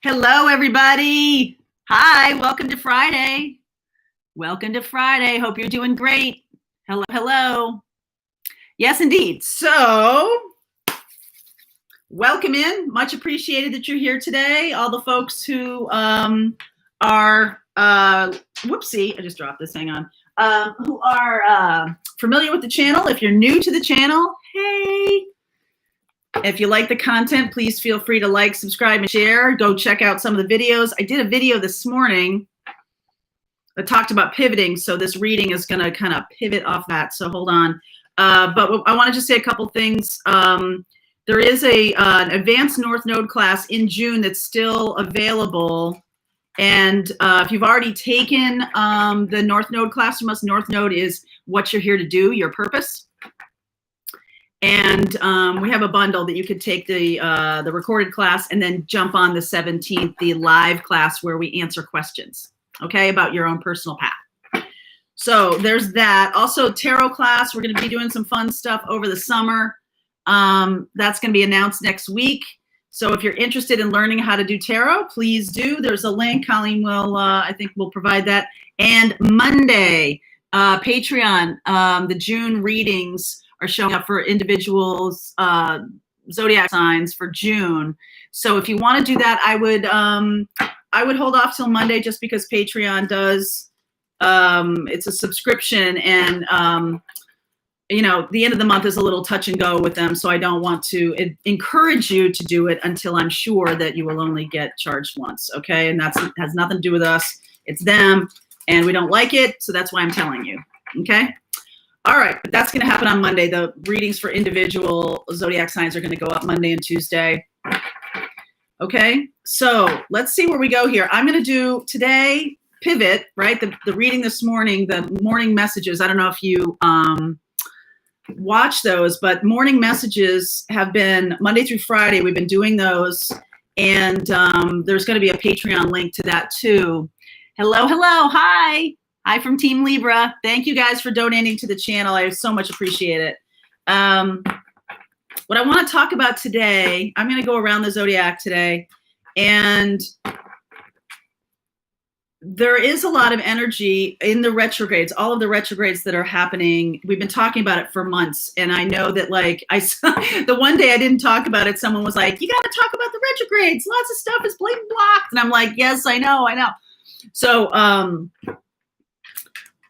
Hello, everybody. Hi, welcome to Friday. Welcome to Friday. Hope you're doing great. Hello, hello. Yes, indeed. So, welcome in. Much appreciated that you're here today. All the folks who are, whoopsie, I just dropped this, hang on, who are familiar with the channel. If you're new to the channel, hey. If you like the content, please feel free to like, subscribe, and share. Go check out some of the videos. I did a video this morning that talked about pivoting, so this reading is going to kind of pivot off that, so hold on. But I want to just say a couple things. There is an advanced North Node class in June that's still available. And if you've already taken the North Node class from us, North Node is what you're here to do, your purpose. And we have a bundle that you could take the recorded class and then jump on the 17th, the live class where we answer questions, okay, about your own personal path. So there's that. Also, tarot class. We're going to be doing some fun stuff over the summer. That's going to be announced next week. So if you're interested in learning how to do tarot, please do. There's a link. Colleen will, I think, will provide that. And Monday, Patreon, the June readings are showing up for individuals, zodiac signs for June. So if you want to do that, I would hold off till Monday just because Patreon does, it's a subscription and, you know, the end of the month is a little touch and go with them. So I don't want to encourage you to do it until I'm sure that you will only get charged once. Okay. And that has nothing to do with us. It's them and we don't like it. So that's why I'm telling you. Okay. All right, but that's going to happen on Monday. The readings for individual zodiac signs are going to go up Monday and Tuesday. Okay, so let's see where we go here. I'm going to do today, pivot, right? The reading this morning, the morning messages. I don't know if you watch those, but morning messages have been Monday through Friday. We've been doing those, and there's going to be a Patreon link to that too. Hello, hello, hi. Hi from Team Libra. Thank you guys for donating to the channel. I so much appreciate it. What I want to talk about today, I'm going to go around the zodiac today, and there is a lot of energy in the retrogrades, all of the retrogrades that are happening. We've been talking about it for months, and I know that, like, I saw the one day I didn't talk about it, someone was like, you got to talk about the retrogrades. Lots of stuff is blatant blocked. And I'm like, yes, I know. So,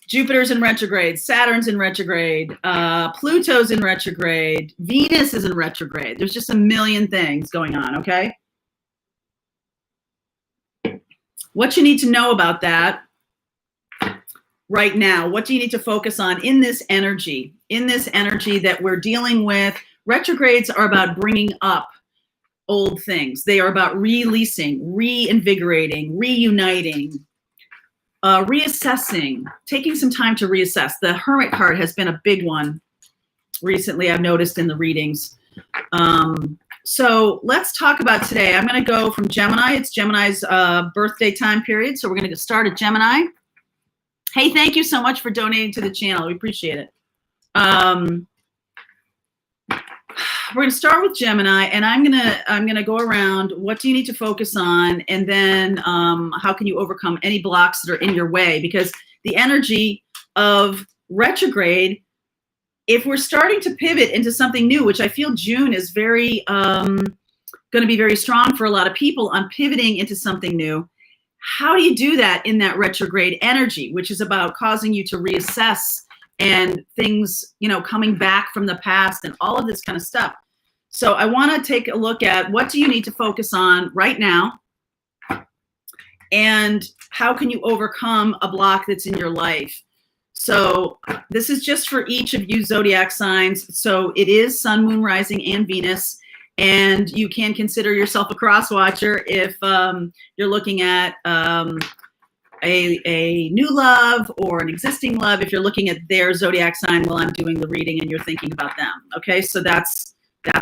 Jupiter's in retrograde, Saturn's in retrograde, Pluto's in retrograde, Venus is in retrograde. There's just a million things going on, okay? What you need to know about that right now, what do you need to focus on in this energy that we're dealing with? Retrogrades are about bringing up old things. They are about releasing, reinvigorating, reuniting, reassessing, taking some time to reassess. The Hermit card has been a big one recently, I've noticed in the readings. So let's talk about today. I'm going to go from Gemini. It's Gemini's birthday time period. So we're going to start at Gemini. Hey, thank you so much for donating to the channel. We appreciate it. We're going to start with Gemini, and I'm gonna go around. What do you need to focus on, and then how can you overcome any blocks that are in your way? Because the energy of retrograde, if we're starting to pivot into something new, which I feel June is very going to be very strong for a lot of people on pivoting into something new. How do you do that in that retrograde energy, which is about causing you to reassess and things, you know, coming back from the past and all of this kind of stuff? So I want to take a look at what do you need to focus on right now, and how can you overcome a block that's in your life? So this is just for each of you zodiac signs. So it is Sun, Moon, Rising, and Venus, and you can consider yourself a cross watcher if you're looking at a new love or an existing love. If you're looking at their zodiac sign while I'm doing the reading and you're thinking about them. Okay, so that's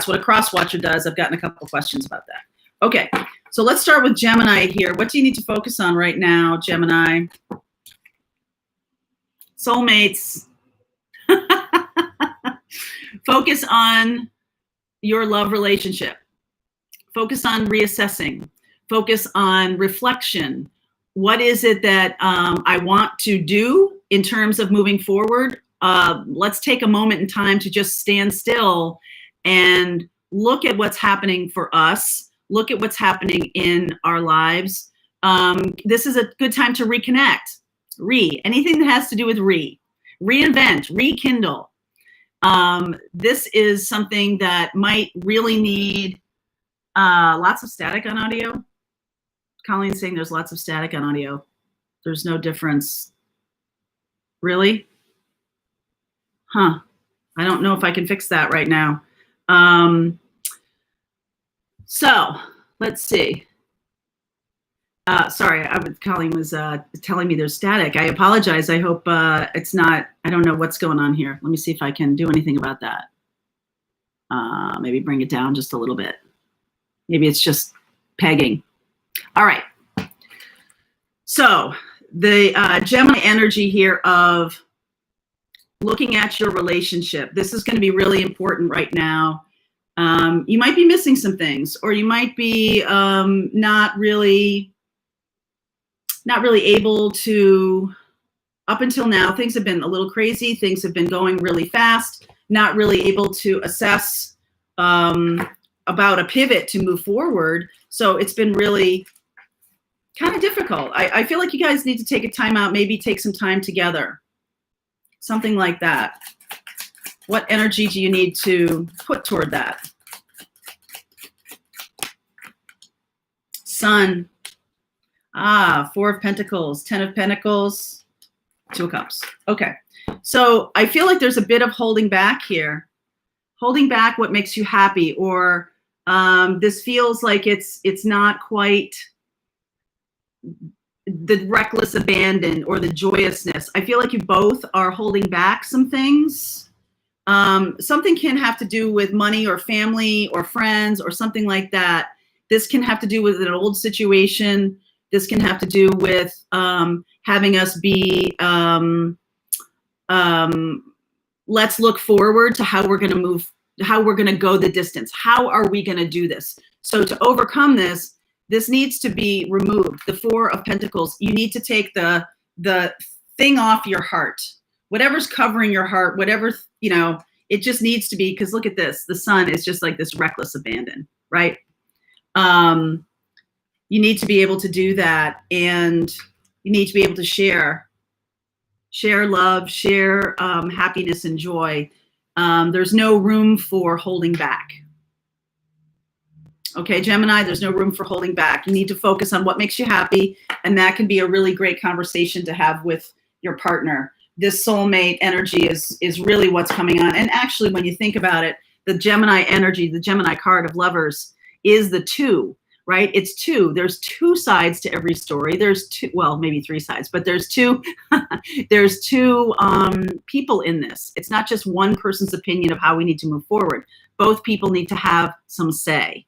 what a cross watcher does. I've gotten a couple of questions about that. Okay, so let's start with Gemini here. What do you need to focus on right now, Gemini? Soulmates. Focus on your love relationship. Focus on reassessing. focus on reflection. What is it that I want to do in terms of moving forward? Let's take a moment in time to just stand still and look at what's happening for us. Look at what's happening in our lives. This is a good time to reconnect. Anything that has to do with reinvent, rekindle. This is something that might really need lots of static on audio. Colleen's saying there's lots of static on audio. There's no difference. Really? Huh. I don't know if I can fix that right now. So let's see. Sorry, Colleen was telling me there's static. I apologize. I hope it's not. I don't know what's going on here. Let me see if I can do anything about that. Maybe bring it down just a little bit. Maybe it's just pegging. All right. So the Gemini energy here of looking at your relationship. This is going to be really important right now. You might be missing some things, or you might be not really able to, up until now, things have been a little crazy. Things have been going really fast, not really able to assess about a pivot to move forward. So it's been really kind of difficult. I feel like you guys need to take a time out, maybe take some time together. Something like that. What energy do you need to put toward that? Sun. Four of Pentacles, 10 of Pentacles, 2 of Cups. Okay. So I feel like there's a bit of holding back here. Holding back what makes you happy, or this feels like it's not quite the reckless abandon or the joyousness. I feel like you both are holding back some things. Something can have to do with money or family or friends or something like that. This can have to do with an old situation. This can have to do with having us be, let's look forward to how we're going to move, how we're going to go the distance. How are we going to do this? So to overcome this, this needs to be removed. The 4 of Pentacles, you need to take the thing off your heart. Whatever's covering your heart, whatever, it just needs to be, because look at this. The Sun is just like this reckless abandon, right? You need to be able to do that, and you need to be able to share love, share happiness and joy. There's no room for holding back. Okay, Gemini, there's no room for holding back. You need to focus on what makes you happy, and that can be a really great conversation to have with your partner. This soulmate energy is really what's coming on. And actually, when you think about it, the Gemini energy, the Gemini card of Lovers is the 2, right? It's 2. There's 2 sides to every story. There's 2, well, maybe 3 sides, but there's 2. There's 2 people in this. It's not just one person's opinion of how we need to move forward. Both people need to have some say.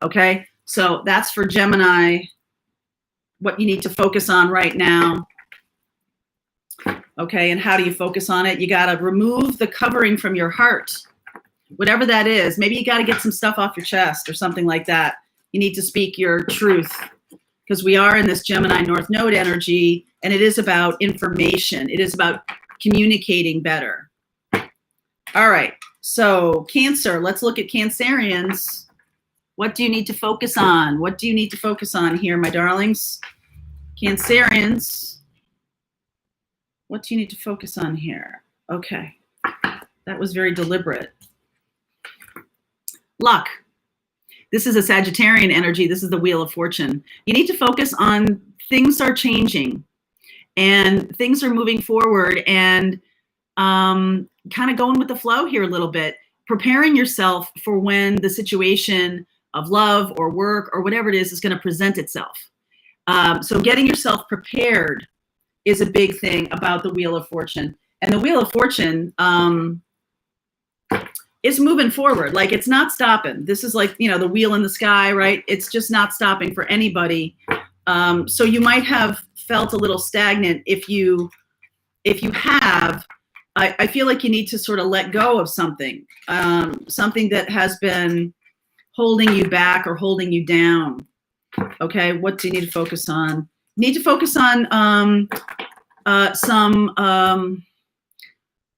Okay, so that's for Gemini, what you need to focus on right now. Okay, and how do you focus on it? You got to remove the covering from your heart, whatever that is. Maybe you got to get some stuff off your chest or something like that. You need to speak your truth, because we are in this Gemini North Node energy, and it is about information. It is about communicating better. All right, so Cancer, let's look at Cancerians. What do you need to focus on? What do you need to focus on here, my darlings? Cancerians, what do you need to focus on here? Okay, that was very deliberate. Luck. This is a Sagittarian energy. This is the Wheel of Fortune. You need to focus on things are changing and things are moving forward, and kind of going with the flow here a little bit, preparing yourself for when the situation of love or work or whatever it is going to present itself. So getting yourself prepared is a big thing about the Wheel of Fortune. And the Wheel of Fortune is moving forward. Like, it's not stopping. This is like, the wheel in the sky, right? It's just not stopping for anybody. So you might have felt a little stagnant. If you have, I feel like you need to sort of let go of something, something that has been holding you back or holding you down. Okay, what do you need to focus on? You need to focus on some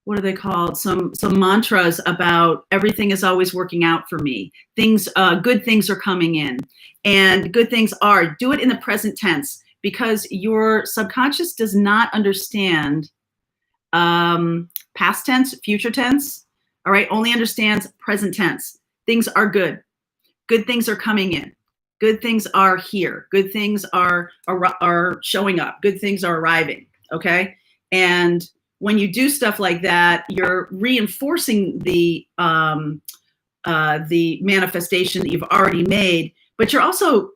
what are they called? Some mantras about everything is always working out for me. Things, good things are coming in, and good things are. Do it in the present tense, because your subconscious does not understand past tense, future tense. All right, only understands present tense. Things are good. Good things are coming in. Good things are here. Good things are showing up. Good things are arriving. Okay, and when you do stuff like that, you're reinforcing the manifestation that you've already made, but you're also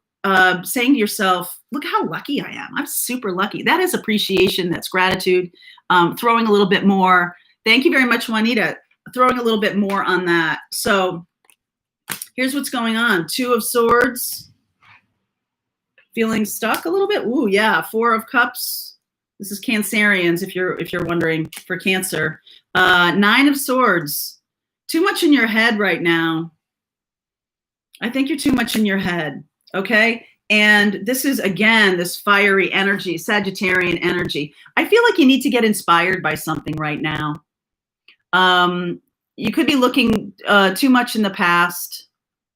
saying to yourself, look how lucky I am. I'm super lucky. That is appreciation. That's gratitude. Throwing a little bit more. Thank you very much, Juanita. Throwing a little bit more on that. So here's what's going on. 2 of Swords. Feeling stuck a little bit. Ooh, yeah. 4 of Cups. This is Cancerians, if you're wondering, for Cancer. 9 of Swords. Too much in your head right now. I think you're too much in your head, okay? And this is, again, this fiery energy, Sagittarian energy. I feel like you need to get inspired by something right now. You could be looking too much in the past.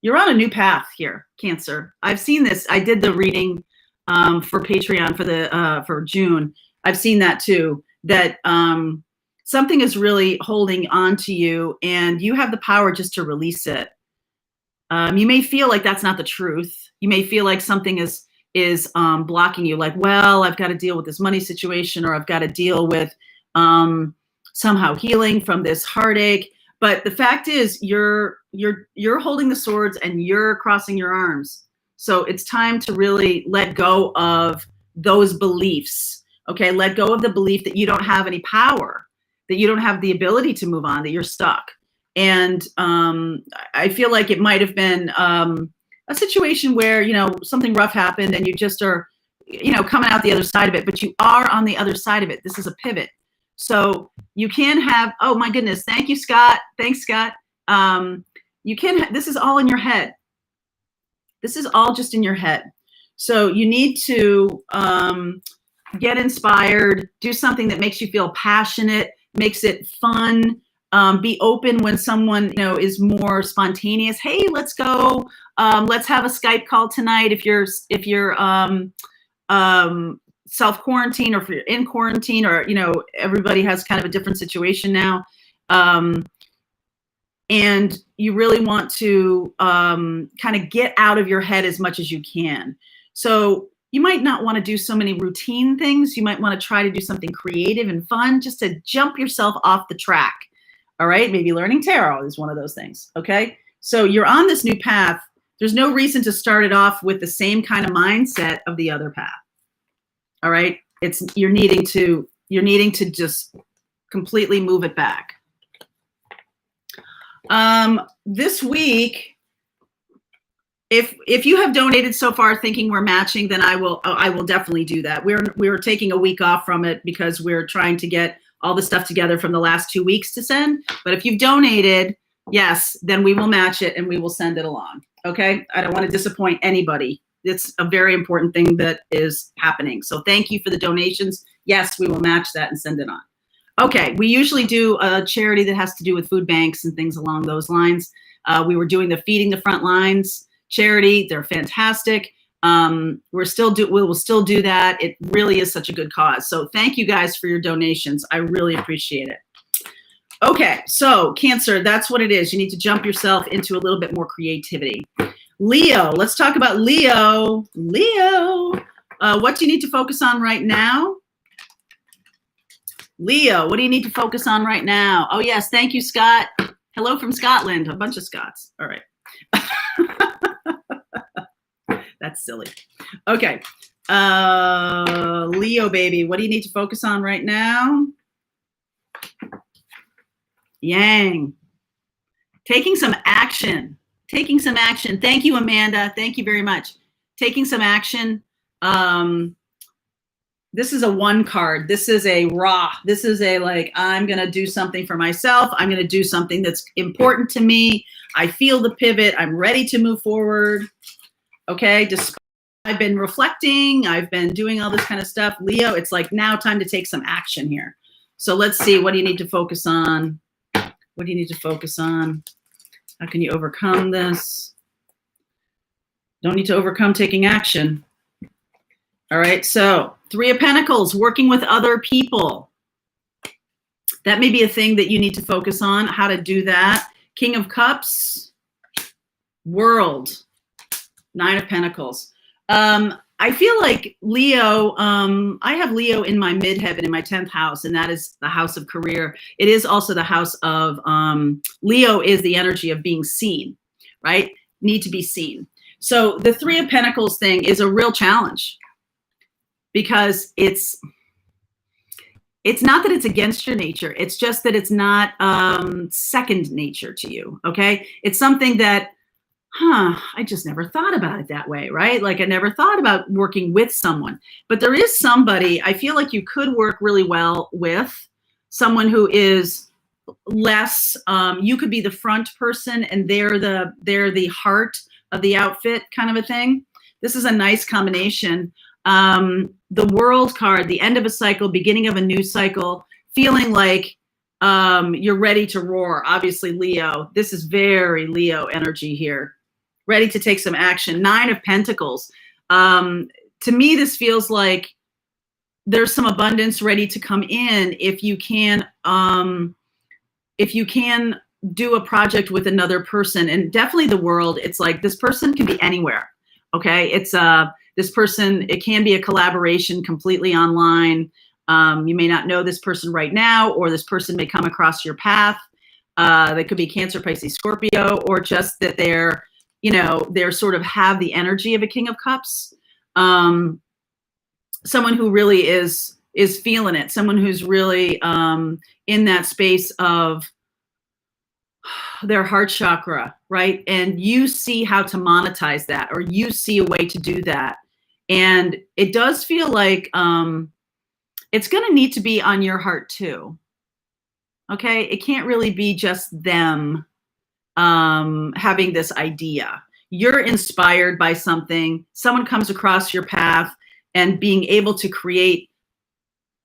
You're on a new path here, Cancer. I've seen this. I did the reading for Patreon for June. I've seen that too, that something is really holding on to you, and you have the power just to release it. You may feel like that's not the truth. You may feel like something is blocking you, like, well, I've got to deal with this money situation, or I've got to deal with somehow healing from this heartache. But the fact is, you're holding the swords and you're crossing your arms. So it's time to really let go of those beliefs. Okay, let go of the belief that you don't have any power, that you don't have the ability to move on, that you're stuck. And I feel like it might have been a situation where, something rough happened and you just are, coming out the other side of it, but you are on the other side of it. This is a pivot. So you can have, oh my goodness, thank you, Scott. Thanks, Scott. You can, this is all in your head. This is all just in your head. So you need to get inspired, do something that makes you feel passionate, makes it fun. Be open when someone, is more spontaneous. Hey, let's go. Let's have a Skype call tonight. If you're self-quarantine, or if you're in quarantine, or, everybody has kind of a different situation now. And you really want to kind of get out of your head as much as you can. So you might not want to do so many routine things. You might want to try to do something creative and fun, just to jump yourself off the track. All right. Maybe learning tarot is one of those things. Okay. So you're on this new path. There's no reason to start it off with the same kind of mindset of the other path. All right. You're needing to just completely move it back. This week, if you have donated so far thinking we're matching, then I will definitely do that. We're taking a week off from it because we're trying to get all the stuff together from the last 2 weeks to send. But if you've donated, yes, then we will match it and we will send it along. Okay. I don't want to disappoint anybody. It's a very important thing that is happening. So thank you for the donations. Yes, we will match that and send it on. Okay. We usually do a charity that has to do with food banks and things along those lines. We were doing the Feeding the Front Lines charity. They're fantastic. We will still do that. It really is such a good cause. So thank you guys for your donations. I really appreciate it. Okay, so Cancer, that's what it is. You need to jump yourself into a little bit more creativity. Leo, let's talk about Leo. Leo, what do you need to focus on right now? Leo, what do you need to focus on right now? Oh yes, thank you, Scott. Hello from Scotland, a bunch of Scots. All right. That's silly. Okay. Leo, baby, what do you need to focus on right now? Yang. Taking some action. Taking some action. Thank you, Amanda. Thank you very much. Taking some action. This is a 1 card. This is a raw. This is a like, I'm going to do something for myself. I'm going to do something that's important to me. I feel the pivot. I'm ready to move forward. Okay. Despite I've been reflecting. I've been doing all this kind of stuff. Leo, it's like now time to take some action here. So let's see. What do you need to focus on? What do you need to focus on? How can you overcome this? Don't need to overcome taking action. All right. So 3 of Pentacles, working with other people. That may be a thing that you need to focus on, how to do that. King of Cups, World, 9 of Pentacles. I feel like Leo, I have Leo in my midheaven in my 10th house, and that is the house of career. It is also the house of, Leo is the energy of being seen, right? Need to be seen. So the 3 of Pentacles thing is a real challenge because it's not that it's against your nature. It's just that it's not second nature to you, okay? It's something that, I just never thought about it that way, right? Like I never thought about working with someone. But there is somebody I feel like you could work really well with, someone who is less, you could be the front person and they're the heart of the outfit kind of a thing. This is a nice combination. The World card, the end of a cycle, beginning of a new cycle, feeling like you're ready to roar. Obviously, Leo, this is very Leo energy here. Ready to take some action. 9 of Pentacles. To me, this feels like there's some abundance ready to come in if you can do a project with another person. And definitely the World, it's like this person can be anywhere. Okay, it's this person, it can be a collaboration completely online. You may not know this person right now, or this person may come across your path. They could be Cancer, Pisces, Scorpio, or just that they're sort of have the energy of a King of Cups. Someone who really is feeling it. Someone who's really in that space of their heart chakra, right? And you see how to monetize that, or you see a way to do that. And it does feel like it's going to need to be on your heart too. Okay. It can't really be just them having this idea. You're inspired by something, someone comes across your path, and being able to create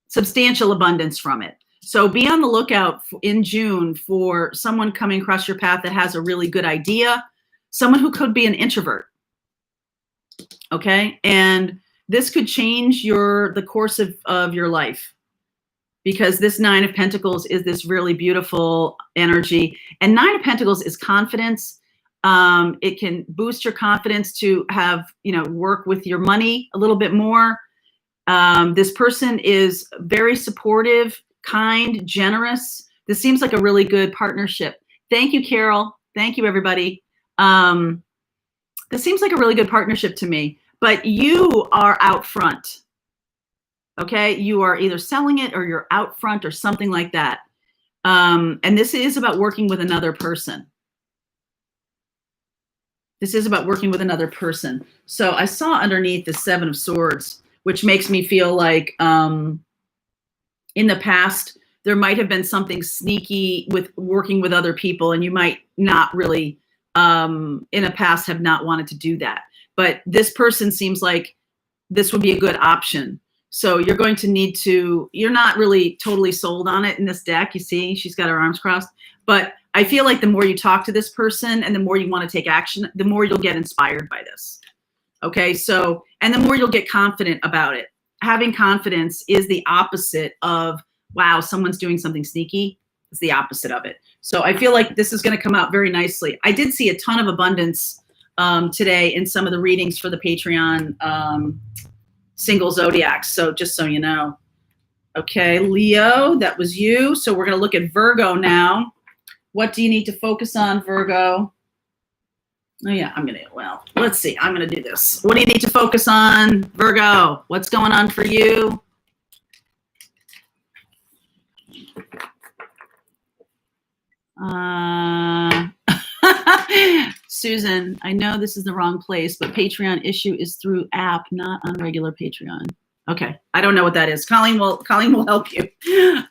substantial abundance from it. So be on the lookout in June for someone coming across your path that has a really good idea, someone who could be an introvert. Okay. And this could change the course of your life, because this 9 of Pentacles is this really beautiful energy. And 9 of Pentacles is confidence. It can boost your confidence to have, work with your money a little bit more. This person is very supportive, kind, generous. This seems like a really good partnership. Thank you, Carol. Thank you, everybody. This seems like a really good partnership to me, but you are out front. Okay. You are either selling it or you're out front or something like that. And this is about working with another person. This is about working with another person. So I saw underneath the 7 of Swords, which makes me feel like in the past, there might have been something sneaky with working with other people, and you might not really, in the past, have not wanted to do that. But this person seems like this would be a good option. So you're going to need to, you're not really totally sold on it in this deck. You see, she's got her arms crossed. But I feel like the more you talk to this person and the more you want to take action, the more you'll get inspired by this. Okay, so, and the more you'll get confident about it. Having confidence is the opposite of, wow, someone's doing something sneaky. It's the opposite of it. So I feel like this is going to come out very nicely. I did see a ton of abundance today in some of the readings for the Patreon single zodiacs. So just so you know. Okay, Leo, that was you. So we're going to look at Virgo now. What do you need to focus on, Virgo? Oh, yeah, let's see. I'm going to do this. What do you need to focus on, Virgo? What's going on for you? Susan, I know this is the wrong place, but Patreon issue is through app, not on regular Patreon. Okay, I don't know what that is. Colleen will help you.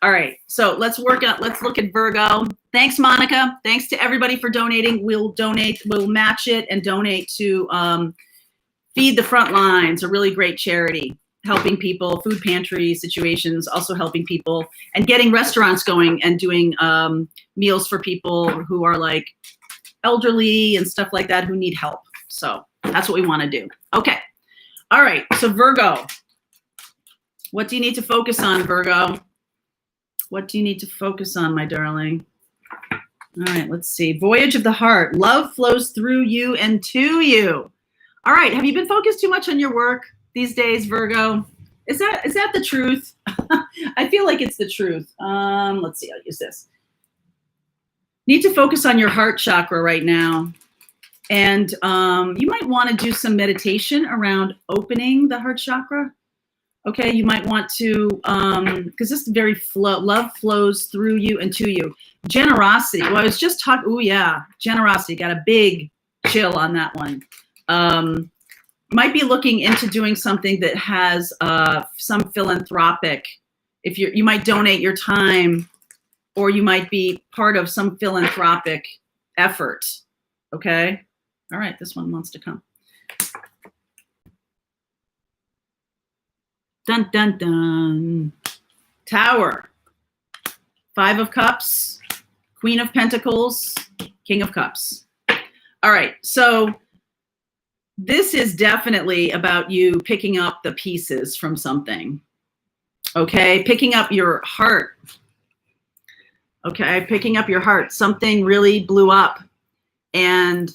All right, so let's look at Virgo. Thanks, Monica. Thanks to everybody for donating. We'll match it and donate to Feed the Front Lines, a really great charity, helping people, food pantry situations, also helping people, and getting restaurants going and doing meals for people who are like elderly and stuff like that who need help. So that's what we want to do. Okay. All right. So Virgo, what do you need to focus on, Virgo? What do you need to focus on, my darling? All right. Let's see. Voyage of the heart. Love flows through you and to you. All right. Have you been focused too much on your work these days, Virgo? Is that the truth? I feel like it's the truth. Let's see. I'll use this. Need to focus on your heart chakra right now. And you might want to do some meditation around opening the heart chakra. Okay, you might want to, because this is very love flows through you and to you. Generosity. Well, I was just talking, oh yeah, generosity. Got a big chill on that one. Might be looking into doing something that has some philanthropic. If you might donate your time, or you might be part of some philanthropic effort. Okay. All right. This one wants to come. Dun, dun, dun. Tower. 5 of Cups, Queen of Pentacles, King of Cups. All right. So this is definitely about you picking up the pieces from something. Okay. Picking up your heart. Okay, picking up your heart. Something really blew up. And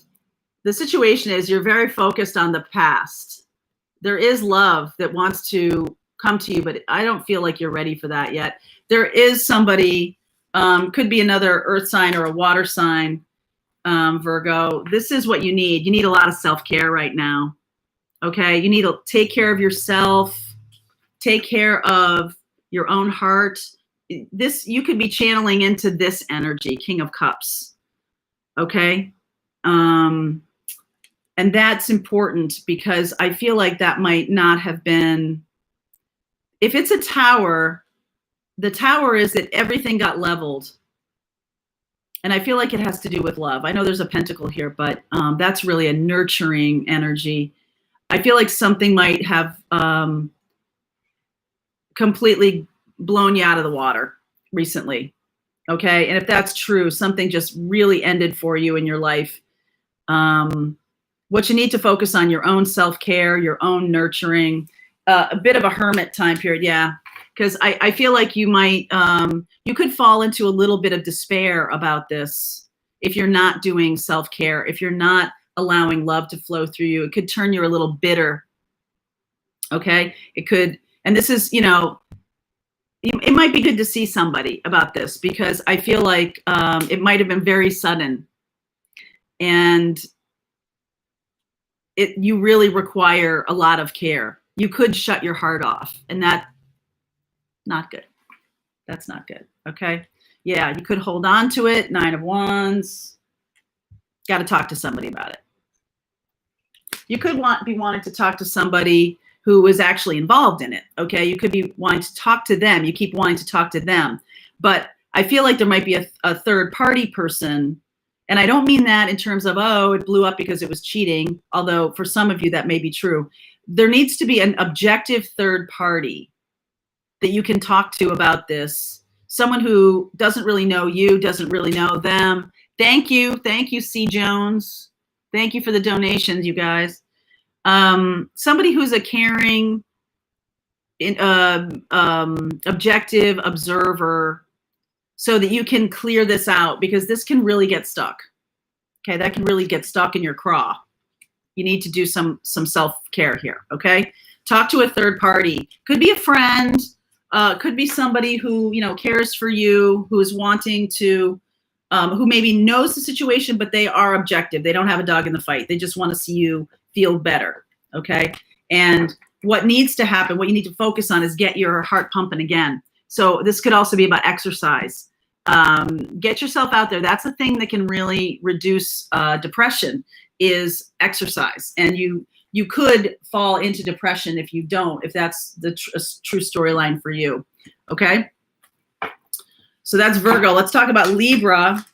the situation is you're very focused on the past. There is love that wants to come to you, but I don't feel like you're ready for that yet. There is somebody, could be another earth sign or a water sign, Virgo. This is what you need. You need a lot of self-care right now. Okay, you need to take care of yourself, take care of your own heart. This, you could be channeling into this energy, King of Cups. Okay. And that's important because I feel like that might not have been, if it's a tower, the tower is that everything got leveled. And I feel like it has to do with love. I know there's a pentacle here, but that's really a nurturing energy. I feel like something might have completely blown you out of the water recently. Okay. And if that's true, something just really ended for you in your life. What you need to focus on, your own self-care, your own nurturing, a bit of a hermit time period. Yeah. Because I feel like you might, you could fall into a little bit of despair about this. If you're not doing self-care, if you're not allowing love to flow through you, it could turn you a little bitter. Okay. It could, and this is, you know, it might be good to see somebody about this because I feel like it might have been very sudden, and you really require a lot of care. You could shut your heart off, and that's not good. That's not good. Okay. Yeah, you could hold on to it. 9 of Wands. Got to talk to somebody about it. You could be wanting to talk to somebody who was actually involved in it. Okay. You could be wanting to talk to them. You keep wanting to talk to them, but I feel like there might be a third party person. And I don't mean that in terms of, oh, it blew up because it was cheating. Although for some of you that may be true. There needs to be an objective third party that you can talk to about this. Someone who doesn't really know you, doesn't really know them. Thank you. Thank you, C. Jones. Thank you for the donations, you guys. Somebody who's a caring, objective observer, so that you can clear this out, because this can really get stuck. Okay, that can really get stuck in your craw. You need to do some self-care here. Okay, talk to a third party. Could be a friend. Could be somebody who cares for you, who is wanting to, who maybe knows the situation, but they are objective. They don't have a dog in the fight. They just want to see you feel better. Okay. And what needs to happen, what you need to focus on, is get your heart pumping again. So this could also be about exercise. Get yourself out there. That's the thing that can really reduce depression, is exercise. And you could fall into depression if you don't, if that's the true storyline for you. Okay. So that's Virgo. Let's talk about Libra.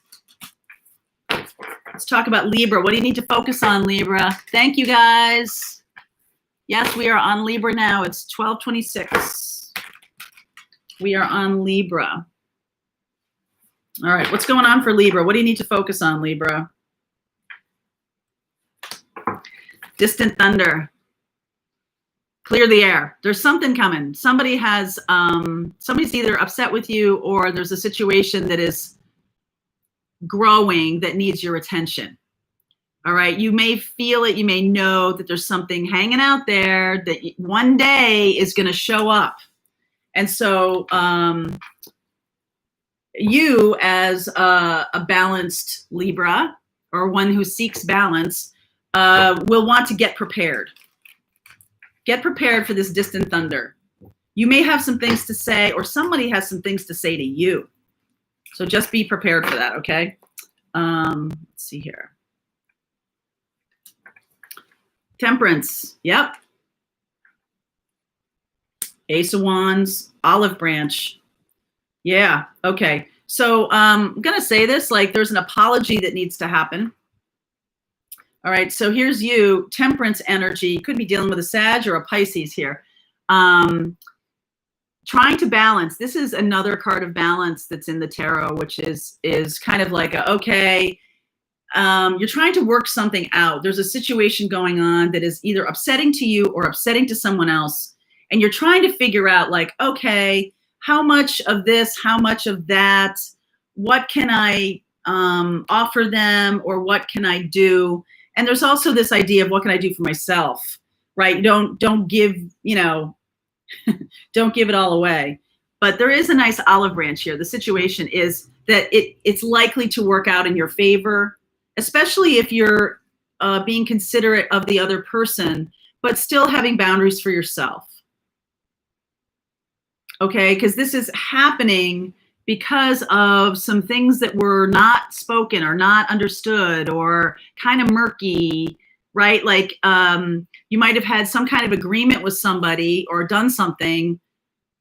Let's talk about Libra. What do you need to focus on, Libra? Thank you, guys. Yes, we are on Libra now. It's 12:26. We are on Libra. All right, what's going on for Libra? What do you need to focus on, Libra? Distant thunder. Clear the air. There's something coming. Somebody has, somebody's either upset with you or there's a situation that is growing that needs your attention. All right. You may feel it. You may know that there's something hanging out there that one day is going to show up. And so you as a balanced Libra or one who seeks balance will want to get prepared. Get prepared for this distant thunder. You may have some things to say, or somebody has some things to say to you. So just be prepared for that, okay? Let's see here. Temperance, yep. Ace of Wands, olive branch. Yeah, okay. So I'm going to say this, like there's an apology that needs to happen. All right, so here's you, temperance energy. You could be dealing with a Sag or a Pisces here. Trying to balance. This is another card of balance that's in the tarot, which is kind of like, okay, you're trying to work something out. There's a situation going on that is either upsetting to you or upsetting to someone else. And you're trying to figure out like, okay, how much of this, how much of that, what can I offer them or what can I do? And there's also this idea of what can I do for myself, right? Don't give, don't give it all away. But there is a nice olive branch here. The situation is that it's likely to work out in your favor, especially if you're being considerate of the other person, but still having boundaries for yourself. Okay, because this is happening because of some things that were not spoken or not understood or kind of murky, right? Like you might have had some kind of agreement with somebody or done something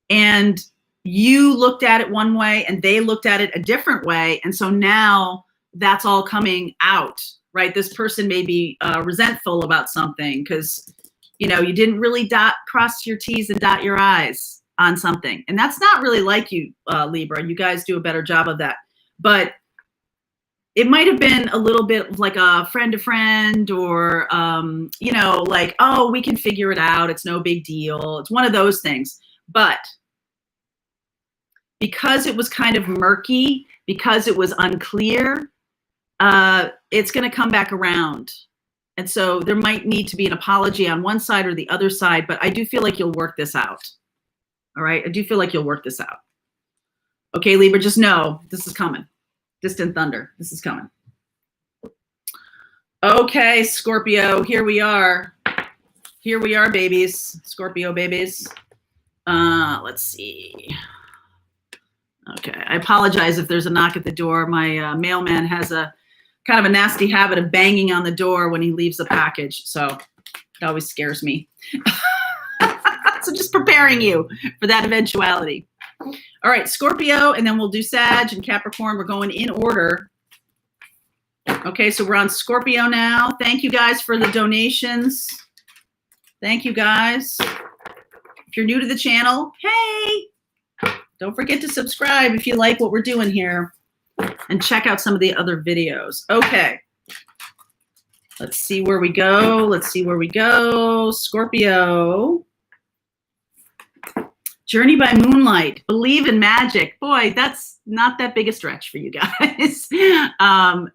and you looked at it one way and they looked at it a different way. And so now that's all coming out, right? This person may be resentful about something because, you didn't really cross your T's and dot your I's on something. And that's not really like you, Libra. You guys do a better job of that. But it might have been a little bit like a friend to friend or, like, oh, we can figure it out. It's no big deal. It's one of those things. But because it was kind of murky, because it was unclear, it's going to come back around. And so there might need to be an apology on one side or the other side, but I do feel like you'll work this out. All right. I do feel like you'll work this out. Okay, Libra, just know this is coming. Distant thunder. This is coming. Okay, Scorpio, here we are. Here we are, babies. Scorpio babies. Let's see. Okay, I apologize if there's a knock at the door. My mailman has a kind of a nasty habit of banging on the door when he leaves a package. So it always scares me. So just preparing you for that eventuality. All right, Scorpio, and then we'll do Sag and Capricorn. We're going in order. Okay, so we're on Scorpio now. Thank you guys for the donations. Thank you guys. If you're new to the channel, hey, don't forget to subscribe if you like what we're doing here and check out some of the other videos. Okay. Let's see where we go. Let's see where we go. Scorpio. Journey by moonlight. Believe in magic. Boy, that's not that big a stretch for you guys.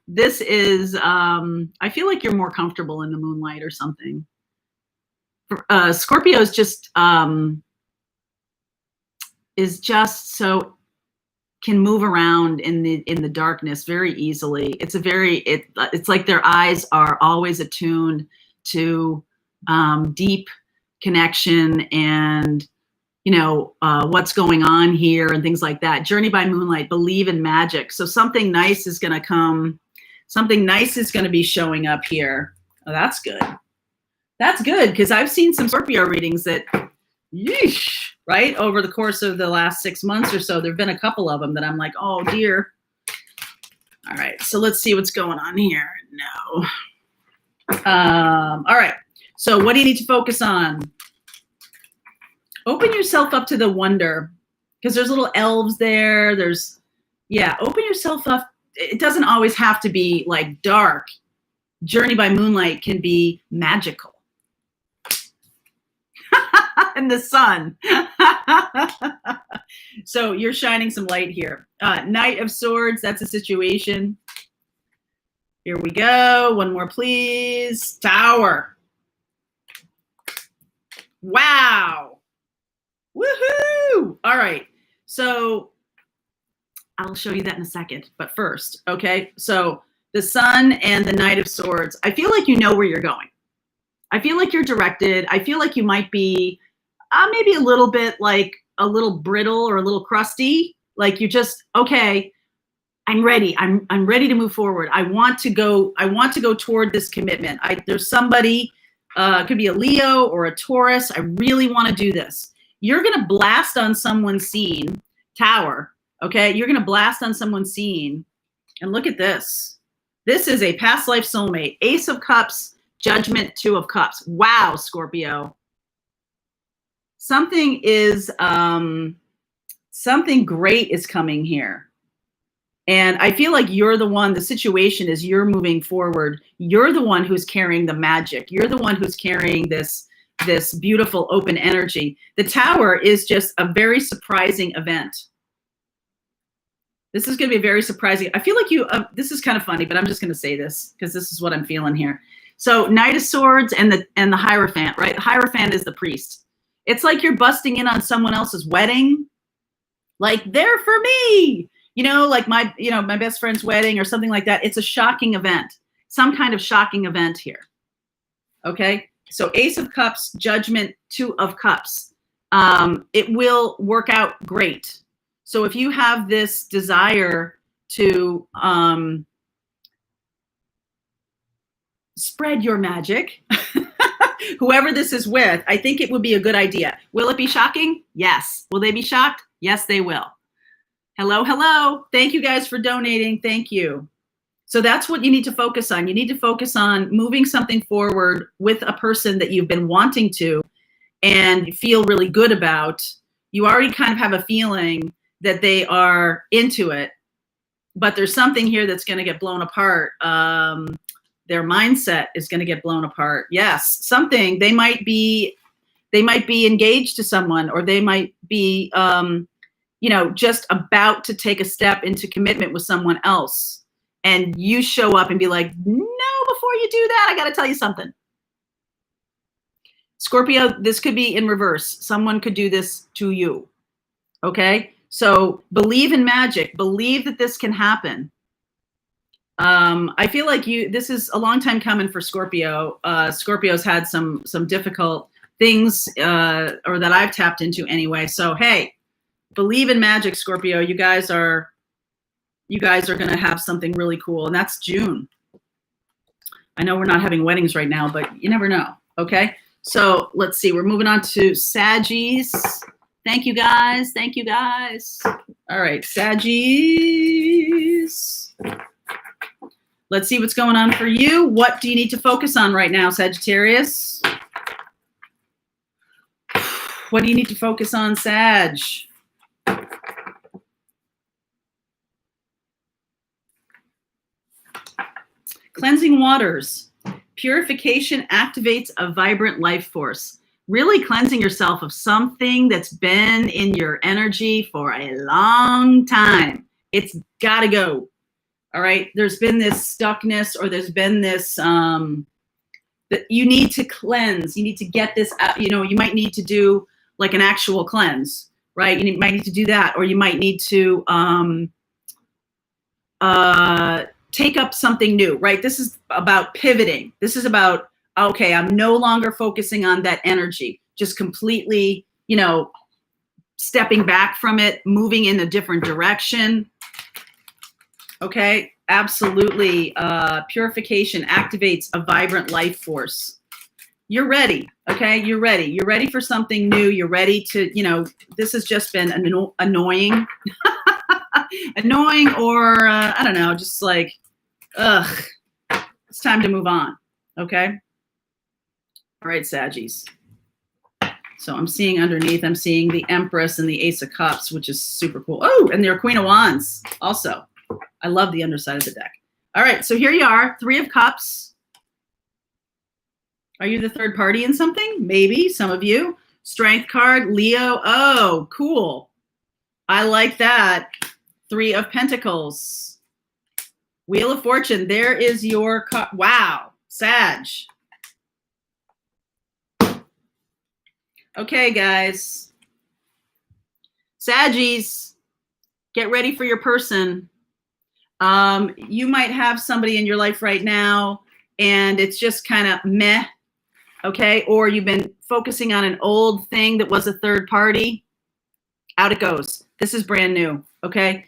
This is, I feel like you're more comfortable in the moonlight or something. Scorpio is just so can move around in the darkness very easily. It's it's like their eyes are always attuned to deep connection and what's going on here and things like that. Journey by moonlight, believe in magic. So something nice is going to come. Something nice is going to be showing up here. Oh, that's good. That's good because I've seen some Scorpio readings that, yeesh, right? Over the course of the last 6 months or so, there've been a couple of them that I'm like, oh dear. All right, so let's see what's going on here. No. All right. So what do you need to focus on? Open yourself up to the wonder, because there's little elves there. Open yourself up. It doesn't always have to be like dark. Journey by Moonlight can be magical. And the sun. So you're shining some light here. Knight of Swords, that's a situation. Here we go. One more, please. Tower. Wow. Woohoo! All right. So I'll show you that in a second. But first, okay, so the Sun and the Knight of Swords. I feel like you know where you're going. I feel like you're directed. I feel like you might be maybe a little bit like a little brittle or a little crusty. Like you're just, okay, I'm ready. I'm ready to move forward. I want to go toward this commitment. There's somebody, it could be a Leo or a Taurus. I really want to do this. You're going to blast on someone's scene, Tower. Okay. You're going to blast on someone's scene, and look at this. This is a past life soulmate. Ace of Cups, Judgment, Two of Cups. Wow, Scorpio. Something great is coming here. And I feel like you're the one, the situation is you're moving forward. You're the one who's carrying the magic. You're the one who's carrying this beautiful open energy. The Tower is just a very surprising event. This is going to be very surprising. I feel like this is kind of funny, but I'm just going to say this because this is what I'm feeling here. So Knight of Swords and the Hierophant, right? The Hierophant is the priest. It's like you're busting in on someone else's wedding. Like, they're for me, like my best friend's wedding or something like that. It's a shocking event, some kind of shocking event here. Okay. So Ace of Cups, Judgment, Two of Cups. It will work out great. So if you have this desire to spread your magic, whoever this is with, I think it would be a good idea. Will it be shocking? Yes. Will they be shocked? Yes, they will. Hello, hello. Thank you guys for donating. Thank you. So that's what you need to focus on. You need to focus on moving something forward with a person that you've been wanting to and feel really good about. You already kind of have a feeling that they are into it, but there's something here that's going to get blown apart. Their mindset is going to get blown apart. Yes, something. They might be engaged to someone, or they might be, just about to take a step into commitment with someone else. And you show up and be like, no, before you do that, I got to tell you something. Scorpio, this could be in reverse. Someone could do this to you. Okay. So believe in magic, believe that this can happen. I feel like this is a long time coming for Scorpio. Scorpio's had some difficult things, or that I've tapped into anyway. So, hey, believe in magic, Scorpio. You guys are going to have something really cool. And that's June. I know we're not having weddings right now, but you never know. Okay. So let's see. We're moving on to Saggies. Thank you guys. Thank you guys. All right, Saggies. Let's see what's going on for you. What do you need to focus on right now, Sagittarius? What do you need to focus on, Sag? Cleansing waters. Purification activates a vibrant life force. Really cleansing yourself of something that's been in your energy for a long time. It's got to go. All right. There's been this stuckness, or there's been this, that you need to cleanse. You need to get this out. You might need to do like an actual cleanse, right? You might need to do that, or you might need to take up something new, right? This is about pivoting. This is about, okay, I'm no longer focusing on that energy, just completely, stepping back from it, moving in a different direction. Okay, absolutely. Purification activates a vibrant life force. You're ready, okay? You're ready. You're ready for something new. You're ready to, this has just been annoying. Annoying, or I don't know, just like, ugh, it's time to move on, okay? All right, Saggies. So I'm seeing underneath, I'm seeing the Empress and the Ace of Cups, which is super cool. Oh, and their Queen of Wands also. I love the underside of the deck. All right, so here you are, Three of Cups. Are you the third party in something? Maybe, some of you. Strength card, Leo. Oh, cool. I like that. Three of Pentacles. Wheel of Fortune. There is your card. Wow, Sag. Okay, guys. Saggies, get ready for your person. You might have somebody in your life right now, and it's just kind of meh, okay? Or you've been focusing on an old thing that was a third party. Out it goes. This is brand new, okay?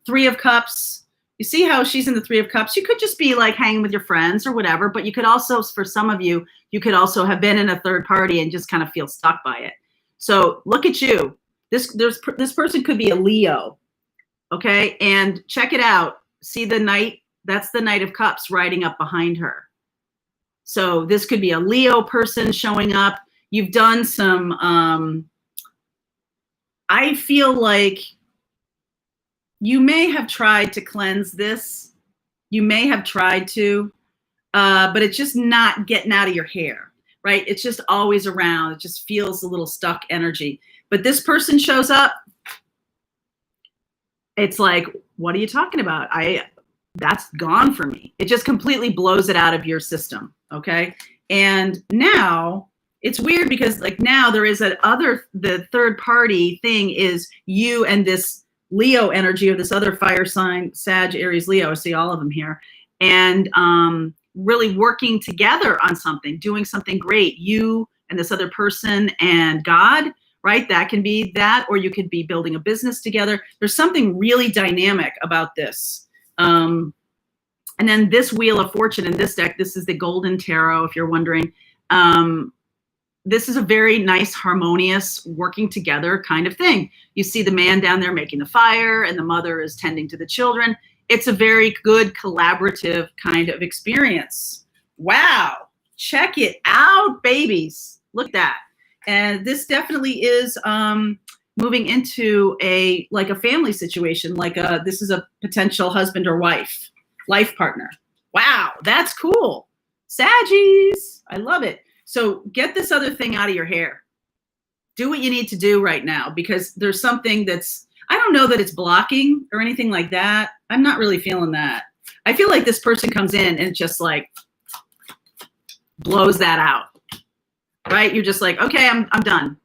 Three of Cups. You see how she's in the Three of Cups? You could just be like hanging with your friends or whatever, but you could also, for some of you, you could also have been in a third party and just kind of feel stuck by it. So look at you. This person could be a Leo, okay? And check it out. See the Knight? That's the Knight of Cups riding up behind her. So this could be a Leo person showing up. You've done some, I feel like you may have tried to cleanse this. You may have tried to, but it's just not getting out of your hair, right? It's just always around. It just feels a little stuck energy. But this person shows up. It's like, what are you talking about? That's gone for me. It just completely blows it out of your system, okay? And now it's weird because like now there is the third party thing is you and this Leo energy or this other fire sign, Sag, Aries, Leo. I see all of them here. And really working together on something, doing something great. You and this other person and God, right? That can be that, or you could be building a business together. There's something really dynamic about this. And then this Wheel of Fortune in this deck, this is the Golden Tarot, if you're wondering. This is a very nice, harmonious, working together kind of thing. You see the man down there making the fire and the mother is tending to the children. It's a very good collaborative kind of experience. Wow. Check it out, babies. Look at that. And this definitely is moving into a family situation. This is a potential husband or wife, life partner. Wow, that's cool. Saggies, I love it. So get this other thing out of your hair. Do what you need to do right now because there's something that's, I don't know that it's blocking or anything like that. I'm not really feeling that. I feel like this person comes in and just like blows that out, right? You're just like, okay, I'm done.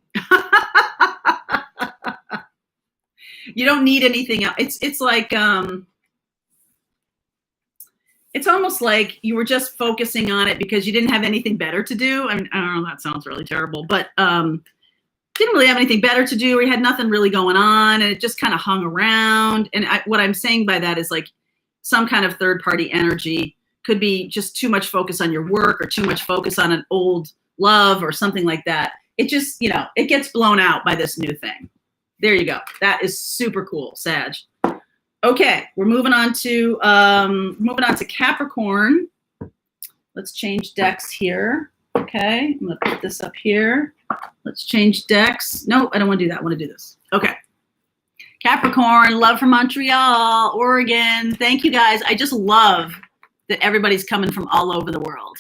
You don't need anything else. It's like, it's almost like you were just focusing on it because you didn't have anything better to do. I mean, I don't know, that sounds really terrible, but didn't really have anything better to do or you had nothing really going on and it just kind of hung around. And what I'm saying by that is like some kind of third party energy could be just too much focus on your work or too much focus on an old love or something like that. It just, it gets blown out by this new thing. There you go. That is super cool, Sag. Okay, we're moving on to Capricorn. Let's change decks here. Okay, I'm gonna put this up here. Let's change decks. No, I don't want to do that. I want to do this. Okay. Capricorn, love from Montreal, Oregon. Thank you guys. I just love that everybody's coming from all over the world.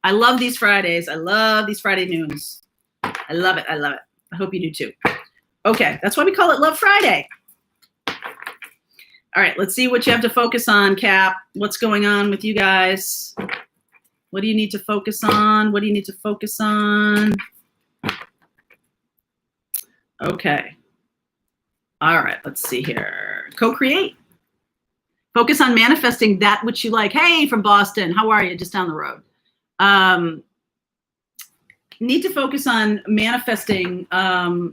I love these Fridays. I love these Friday noons. I love it. I love it. I hope you do too. Okay, that's why we call it Love Friday. All right, let's see what you have to focus on, Cap. What's going on with you guys? What do you need to focus on? What do you need to focus on? Okay. All right, let's see here. Co-create. Focus on manifesting that which you like. Hey, from Boston, how are you? Just down the road. Need to focus on manifesting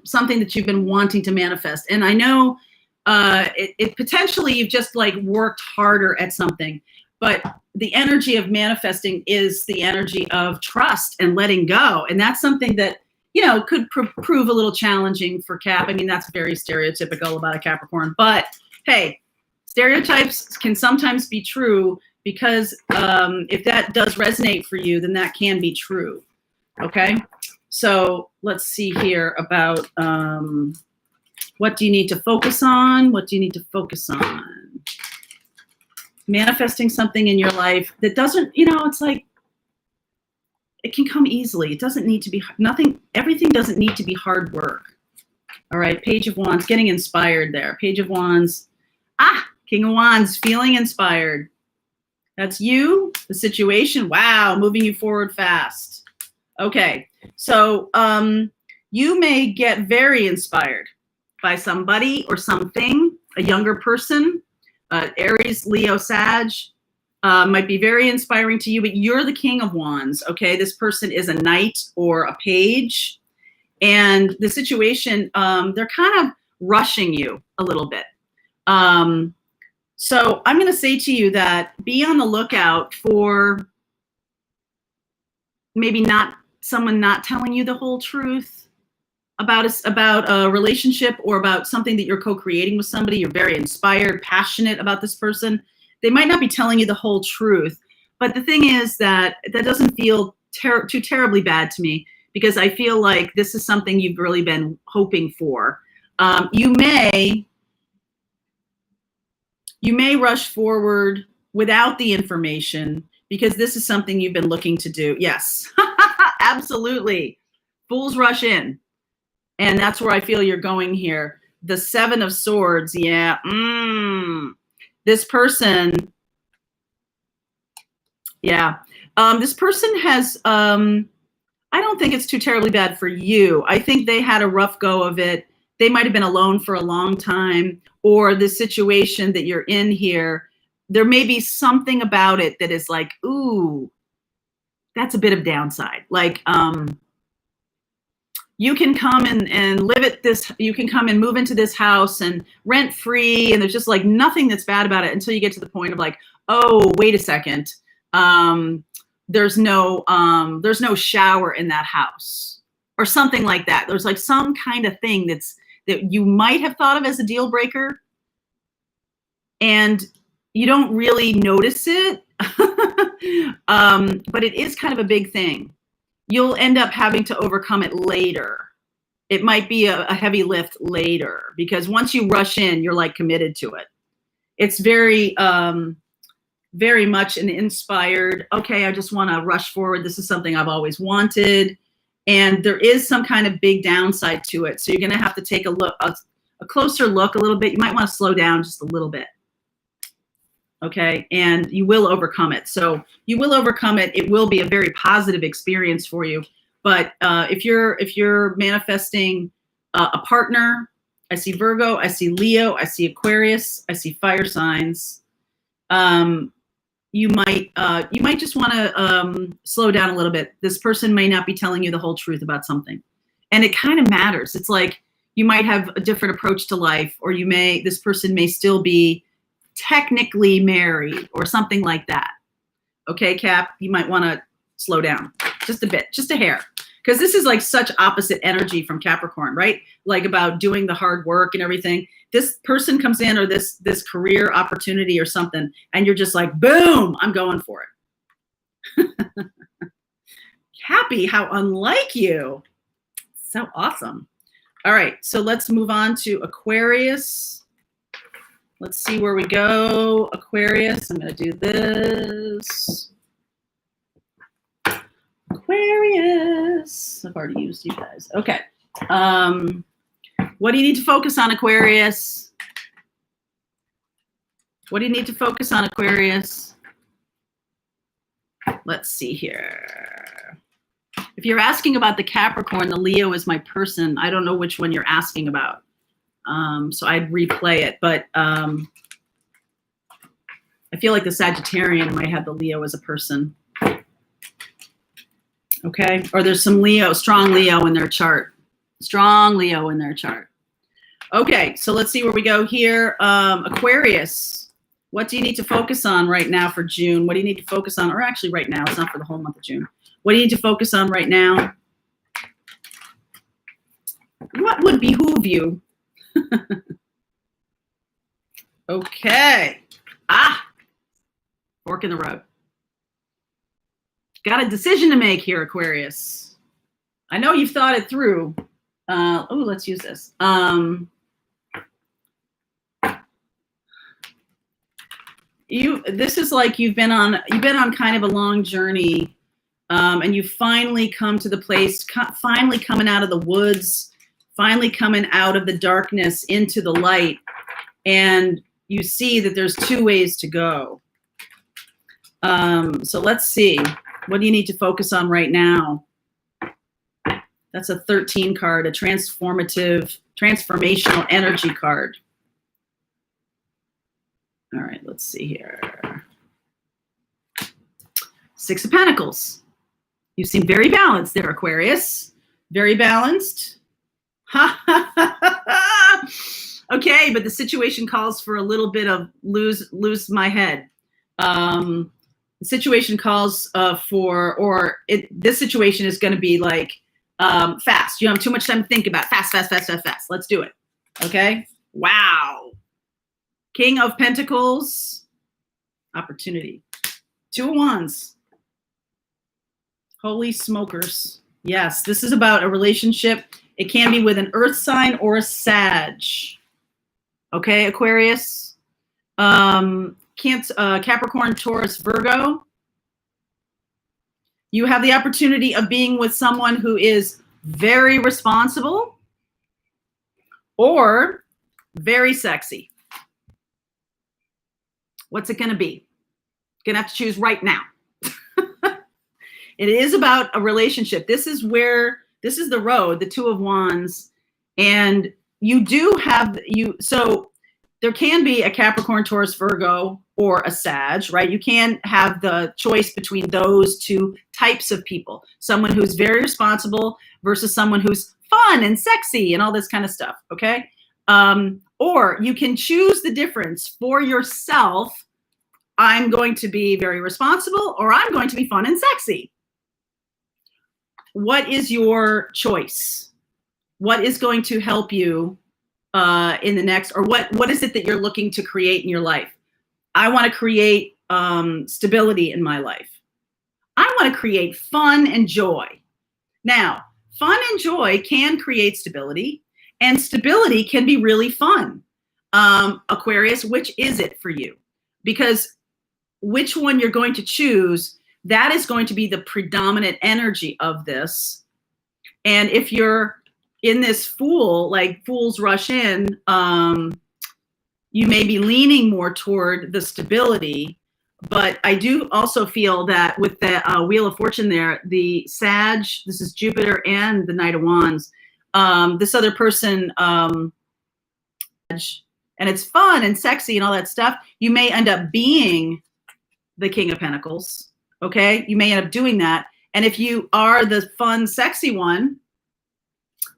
something that you've been wanting to manifest. And I know it potentially you've just like worked harder at something, but the energy of manifesting is the energy of trust and letting go. And that's something that, could prove a little challenging for Cap. I mean, that's very stereotypical about a Capricorn, but hey, stereotypes can sometimes be true because if that does resonate for you, then that can be true. Okay. So let's see here about what do you need to focus on? What do you need to focus on? Manifesting something in your life that doesn't, it's like, it can come easily. It doesn't need to be everything doesn't need to be hard work. All right. Page of Wands, getting inspired there. Page of Wands. King of Wands, feeling inspired. That's you, the situation. Wow. Moving you forward fast. Okay. So you may get very inspired by somebody or something, a younger person, Aries, Leo, Sag, might be very inspiring to you, but you're the King of Wands, okay? This person is a knight or a page, and the situation, they're kind of rushing you a little bit. So I'm going to say to you that be on the lookout for maybe someone not telling you the whole truth about a relationship or about something that you're co-creating with somebody. You're very inspired, passionate about this person. They might not be telling you the whole truth, but the thing is that doesn't feel too terribly bad to me, because I feel like this is something you've really been hoping for. You may rush forward without the information because this is something you've been looking to do. Yes, absolutely. Fools rush in. And that's where I feel you're going here. The Seven of Swords. Yeah. This person. Yeah. This person has, I don't think it's too terribly bad for you. I think they had a rough go of it. They might have been alone for a long time, or the situation that you're in here, there may be something about it that is like, ooh, that's a bit of downside. Like, you can come and live at this, you can come and move into this house and rent free, and there's just like nothing that's bad about it until you get to the point of like, oh, wait a second. There's no shower in that house or something like that. There's like some kind of thing that you might have thought of as a deal breaker, and you don't really notice it. But it is kind of a big thing. You'll end up having to overcome it later. It might be a heavy lift later, because once you rush in, you're like committed to it. It's very, very much an inspired, okay, I just want to rush forward. This is something I've always wanted. And there is some kind of big downside to it. So you're going to have to take a closer look a little bit. You might want to slow down just a little bit. Okay, and you will overcome it. So you will overcome it. It will be a very positive experience for you. But if you're manifesting a partner, I see Virgo, I see Leo, I see Aquarius, I see fire signs. You might just want to slow down a little bit. This person may not be telling you the whole truth about something, and it kind of matters. It's like you might have a different approach to life, or this person may still be technically married or something like that. Okay, Cap, you might want to slow down just a bit, just a hair, because this is like such opposite energy from Capricorn, right? Like about doing the hard work and everything. This person comes in, or this career opportunity or something, and you're just like, boom, I'm going for it. Cappy, how unlike you. So awesome. All right, so let's move on to Aquarius. Let's see where we go. Aquarius, I'm going to do this. Aquarius. I've already used you guys. Okay. What do you need to focus on, Aquarius? What do you need to focus on, Aquarius? Let's see here. If you're asking about the Capricorn, the Leo is my person. I don't know which one you're asking about. So I'd replay it, but I feel like the Sagittarian might have the Leo as a person. Okay, or there's some strong Leo in their chart. Strong Leo in their chart. Okay, so let's see where we go here. Aquarius, what do you need to focus on right now for June? What do you need to focus on? Or actually right now, it's not for the whole month of June. What do you need to focus on right now? What would behoove you? Okay. Fork in the road. Got a decision to make here, Aquarius. I know you've thought it through. Let's use this. This is like you've been on kind of a long journey, and you finally come to the place, finally coming out of the woods, finally coming out of the darkness into the light, and you see that there's two ways to go. So let's see. What do you need to focus on right now? That's a 13 card, a transformational energy card. All right, let's see here. Six of Pentacles. You seem very balanced there, Aquarius. Very balanced. Okay, but the situation calls for a little bit of lose my head. The situation calls this situation is going to be like fast. You have too much time to think about. Fast. Let's do it. Okay? Wow. King of Pentacles. Opportunity. Two of Wands. Holy smokers. Yes, this is about a relationship. It can be with an earth sign or a Sag. Okay, Aquarius. Capricorn, Taurus, Virgo. You have the opportunity of being with someone who is very responsible or very sexy. What's it going to be? Going to have to choose right now. It is about a relationship. This is the road, the Two of Wands. And you do have, so there can be a Capricorn, Taurus, Virgo, or a Sag, right? You can have the choice between those two types of people. Someone who's very responsible versus someone who's fun and sexy and all this kind of stuff, okay? Or you can choose the difference for yourself. I'm going to be very responsible, or I'm going to be fun and sexy. What is your choice? What is going to help you in the next, or what is it that you're looking to create in your life? I want to create stability in my life. I want to create fun and joy. Now, fun and joy can create stability, and stability can be really fun. Aquarius, which is it for you? Because which one you're going to choose, that is going to be the predominant energy of this. And if you're in this like fools rush in, you may be leaning more toward the stability. But I do also feel that with the Wheel of Fortune there, the Sag, this is Jupiter and the Knight of Wands, this other person, and it's fun and sexy and all that stuff, you may end up being the King of Pentacles. Okay, you may end up doing that. And if you are the fun, sexy one,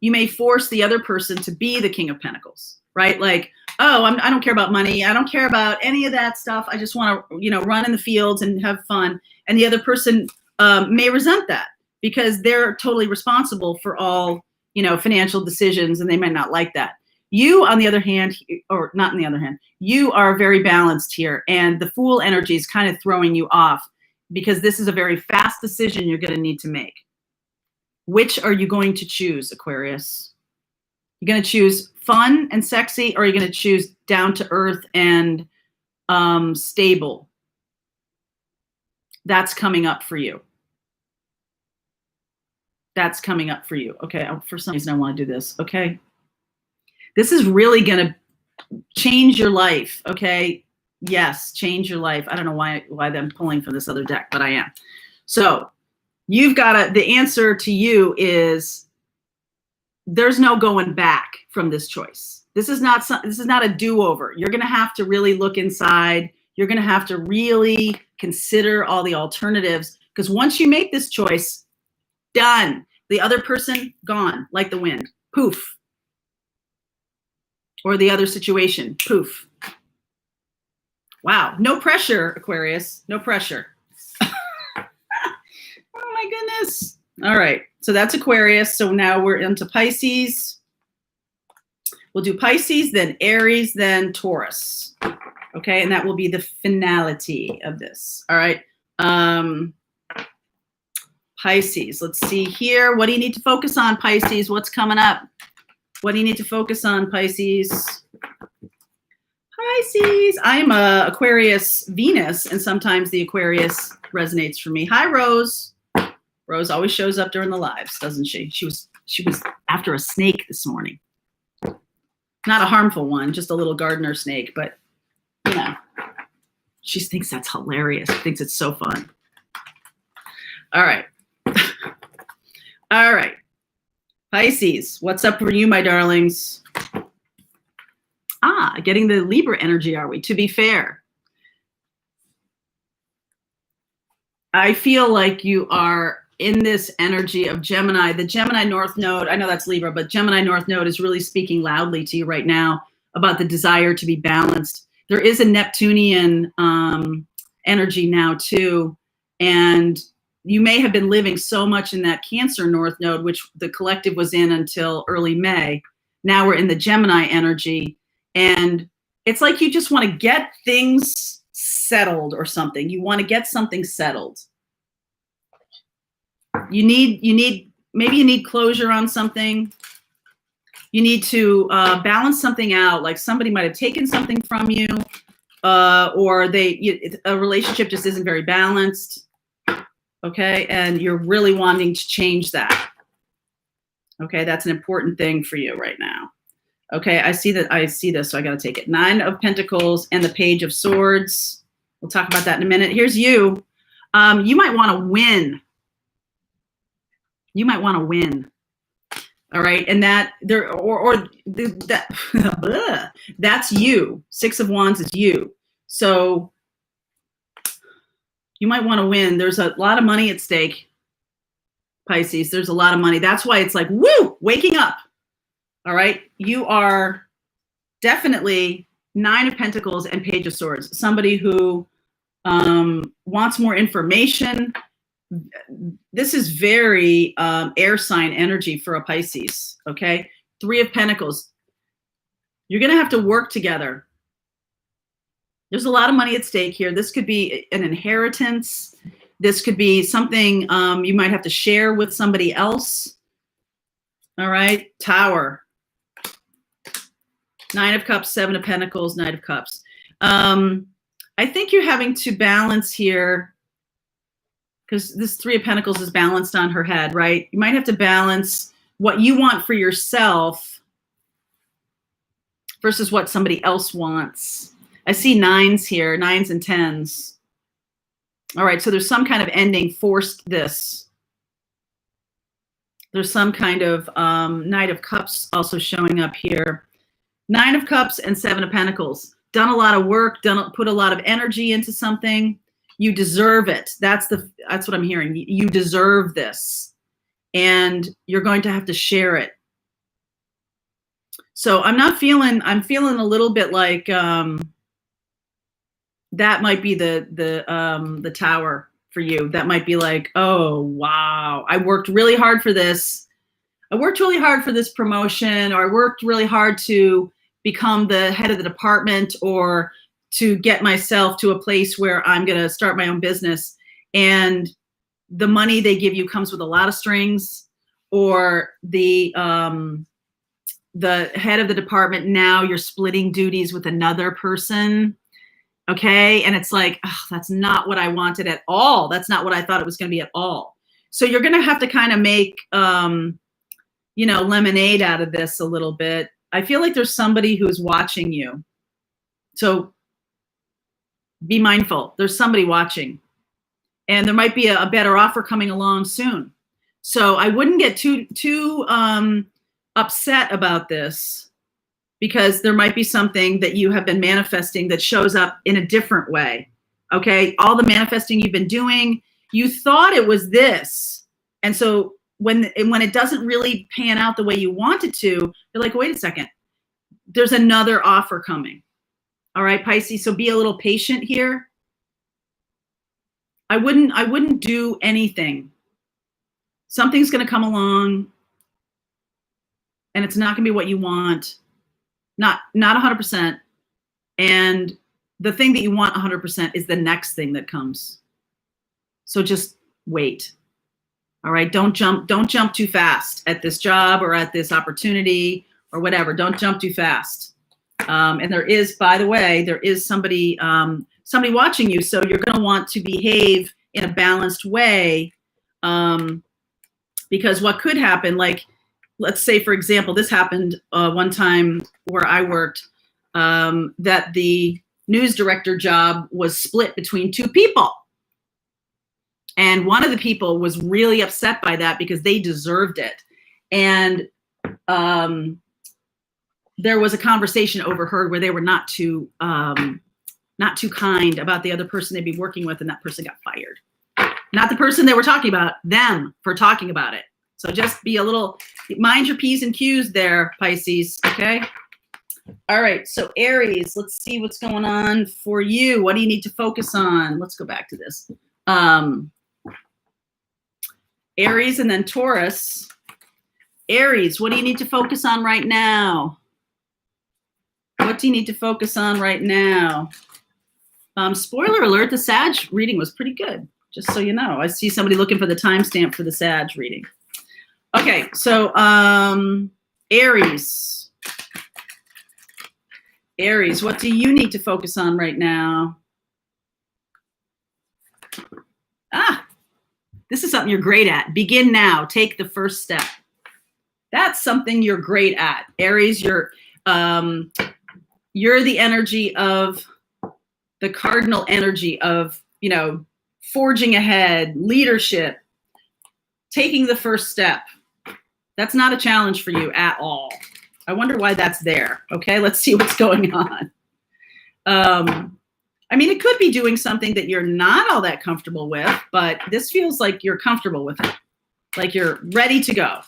you may force the other person to be the King of Pentacles, right? Like, oh, I don't care about money. I don't care about any of that stuff. I just want to, run in the fields and have fun. And the other person may resent that because they're totally responsible for all, financial decisions, and they might not like that. You, on the other hand, or not on the other hand, you are very balanced here. And the Fool energy is kind of throwing you off because this is a very fast decision you're going to need to make. Which are you going to choose, Aquarius? You're going to choose fun and sexy, or are you going to choose down to earth and stable? That's coming up for you. That's coming up for you. Okay, for some reason I want to do this. Okay. This is really going to change your life. Okay. Yes, change your life. I don't know why I'm pulling from this other deck, but I am. So you've got the answer to you is there's no going back from this choice. This is not a do-over. You're going to have to really look inside. You're going to have to really consider all the alternatives, because once you make this choice, done. The other person, gone, like the wind. Poof. Or the other situation, poof. Wow, no pressure, Aquarius, no pressure. Oh my goodness. All right, so that's Aquarius. So now we're into Pisces. We'll do Pisces, then Aries, then Taurus. Okay, and that will be the finality of this. All right. Pisces. Let's see here. What do you need to focus on, Pisces? What's coming up? What do you need to focus on, Pisces? Pisces. I am a Aquarius Venus, and sometimes the Aquarius resonates for me. Hi, Rose. Rose always shows up during the lives, doesn't she? She was after a snake this morning. Not a harmful one, just a little gardener snake, but you know, she thinks that's hilarious. She thinks it's so fun. All right. All right. Pisces, what's up for you, my darlings? Getting the Libra energy, are we? To be fair, I feel like you are in this energy of Gemini. The Gemini North Node, I know that's Libra, but Gemini North Node is really speaking loudly to you right now about the desire to be balanced. There is a Neptunian energy now too, and you may have been living so much in that Cancer North Node, which the collective was in until early May. Now we're in the Gemini energy, and it's like you just want to get things settled or something. You want to get something settled. Maybe you need closure on something. You need to balance something out. Like somebody might have taken something from you, or a relationship just isn't very balanced. Okay, and you're really wanting to change that. Okay, that's an important thing for you right now. Okay, I see this, so I got to take it. 9 of Pentacles and the Page of Swords. We'll talk about that in a minute. Here's you. You might want to win. You might want to win. All right, and that there that that's you. 6 of Wands is you. So you might want to win. There's a lot of money at stake, Pisces. There's a lot of money. That's why it's like, woo, waking up. All right, you are definitely 9 of Pentacles and Page of Swords. Somebody who wants more information. This is very air sign energy for a Pisces, okay? 3 of Pentacles. You're going to have to work together. There's a lot of money at stake here. This could be an inheritance. This could be something you might have to share with somebody else. All right, Tower. 9 of Cups, 7 of Pentacles, 9 of Cups. I think you're having to balance here, because this 3 of Pentacles is balanced on her head, right? You might have to balance what you want for yourself versus what somebody else wants. I see 9s here, 9s and 10s. All right, so there's some kind of ending, forced this. There's some kind of Knight of Cups also showing up here. 9 of Cups and 7 of Pentacles. Done a lot of work, put a lot of energy into something. You deserve it. That's what I'm hearing. You deserve this, and you're going to have to share it. So I'm feeling a little bit like that might be the Tower for you. That might be like, oh wow, I worked really hard for this. I worked really hard for this promotion, or I worked really hard to become the head of the department, or to get myself to a place where I'm going to start my own business. And the money they give you comes with a lot of strings, or the head of the department, now you're splitting duties with another person. Okay. And it's like, oh, that's not what I wanted at all. That's not what I thought it was going to be at all. So you're going to have to kind of make, lemonade out of this a little bit. I feel like there's somebody who's watching you. So be mindful. There's somebody watching, and there might be a better offer coming along soon. So I wouldn't get too upset about this, because there might be something that you have been manifesting that shows up in a different way. Okay. All the manifesting you've been doing, you thought it was this. And so when it doesn't really pan out the way you want it to, you're like, wait a second, there's another offer coming. All right, Pisces. So be a little patient here. I wouldn't do anything. Something's going to come along, and it's not going to be what you want. Not 100%. And the thing that you want 100% is the next thing that comes. So just wait. All right. Don't jump too fast at this job or at this opportunity or whatever. Don't jump too fast. And there is, by the way, there is somebody watching you. So you're going to want to behave in a balanced way. Because what could happen, like, let's say, for example, this happened one time where I worked, that the news director job was split between two people. And one of the people was really upset by that because they deserved it. And there was a conversation overheard where they were not too kind about the other person they'd be working with, and that person got fired. Not the person they were talking about, them for talking about it. So just be a little, mind your P's and Q's there, Pisces, okay? All right, so Aries, let's see what's going on for you. What do you need to focus on? Let's go back to this. Aries and then Taurus. Aries, what do you need to focus on right now? What do you need to focus on right now? Spoiler alert, the Sag reading was pretty good, just so you know. I see somebody looking for the timestamp for the Sag reading. Okay, so Aries. Aries, what do you need to focus on right now? This is something you're great at. Begin now. Take the first step. That's something you're great at. Aries, you're the energy of the cardinal energy of, forging ahead, leadership, taking the first step. That's not a challenge for you at all. I wonder why that's there. Okay, let's see what's going on. It could be doing something that you're not all that comfortable with, but this feels like you're comfortable with it. Like you're ready to go.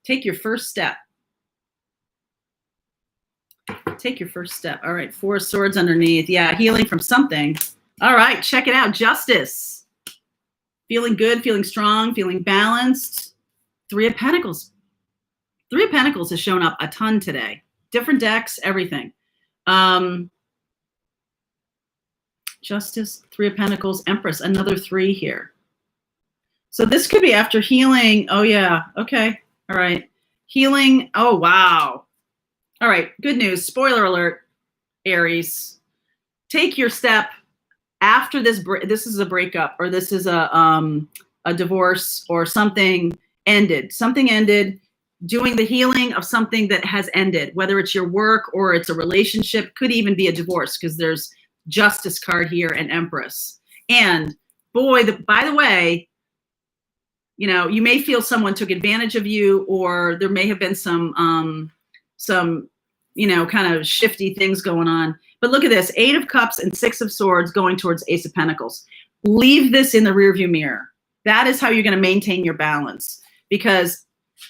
Take your first step. Take your first step. All right, 4 of Swords underneath. Yeah, healing from something. All right, check it out. Justice. Feeling good, feeling strong, feeling balanced. 3 of Pentacles. 3 of Pentacles has shown up a ton today. Different decks, everything. Justice, 3 of Pentacles, Empress, another 3 here. So this could be after healing. Oh, yeah. Okay. All right. Healing. Oh, wow. All right. Good news. Spoiler alert, Aries. Take your step after this. This is a breakup, or this is a divorce, or something ended. Something ended. Doing the healing of something that has ended, whether it's your work or it's a relationship, could even be a divorce, because there's Justice card here and Empress. And boy, by the way, you may feel someone took advantage of you, or there may have been some kind of shifty things going on. But look at this, 8 of Cups and 6 of Swords going towards Ace of Pentacles. Leave this in the rearview mirror. That is how you're going to maintain your balance, because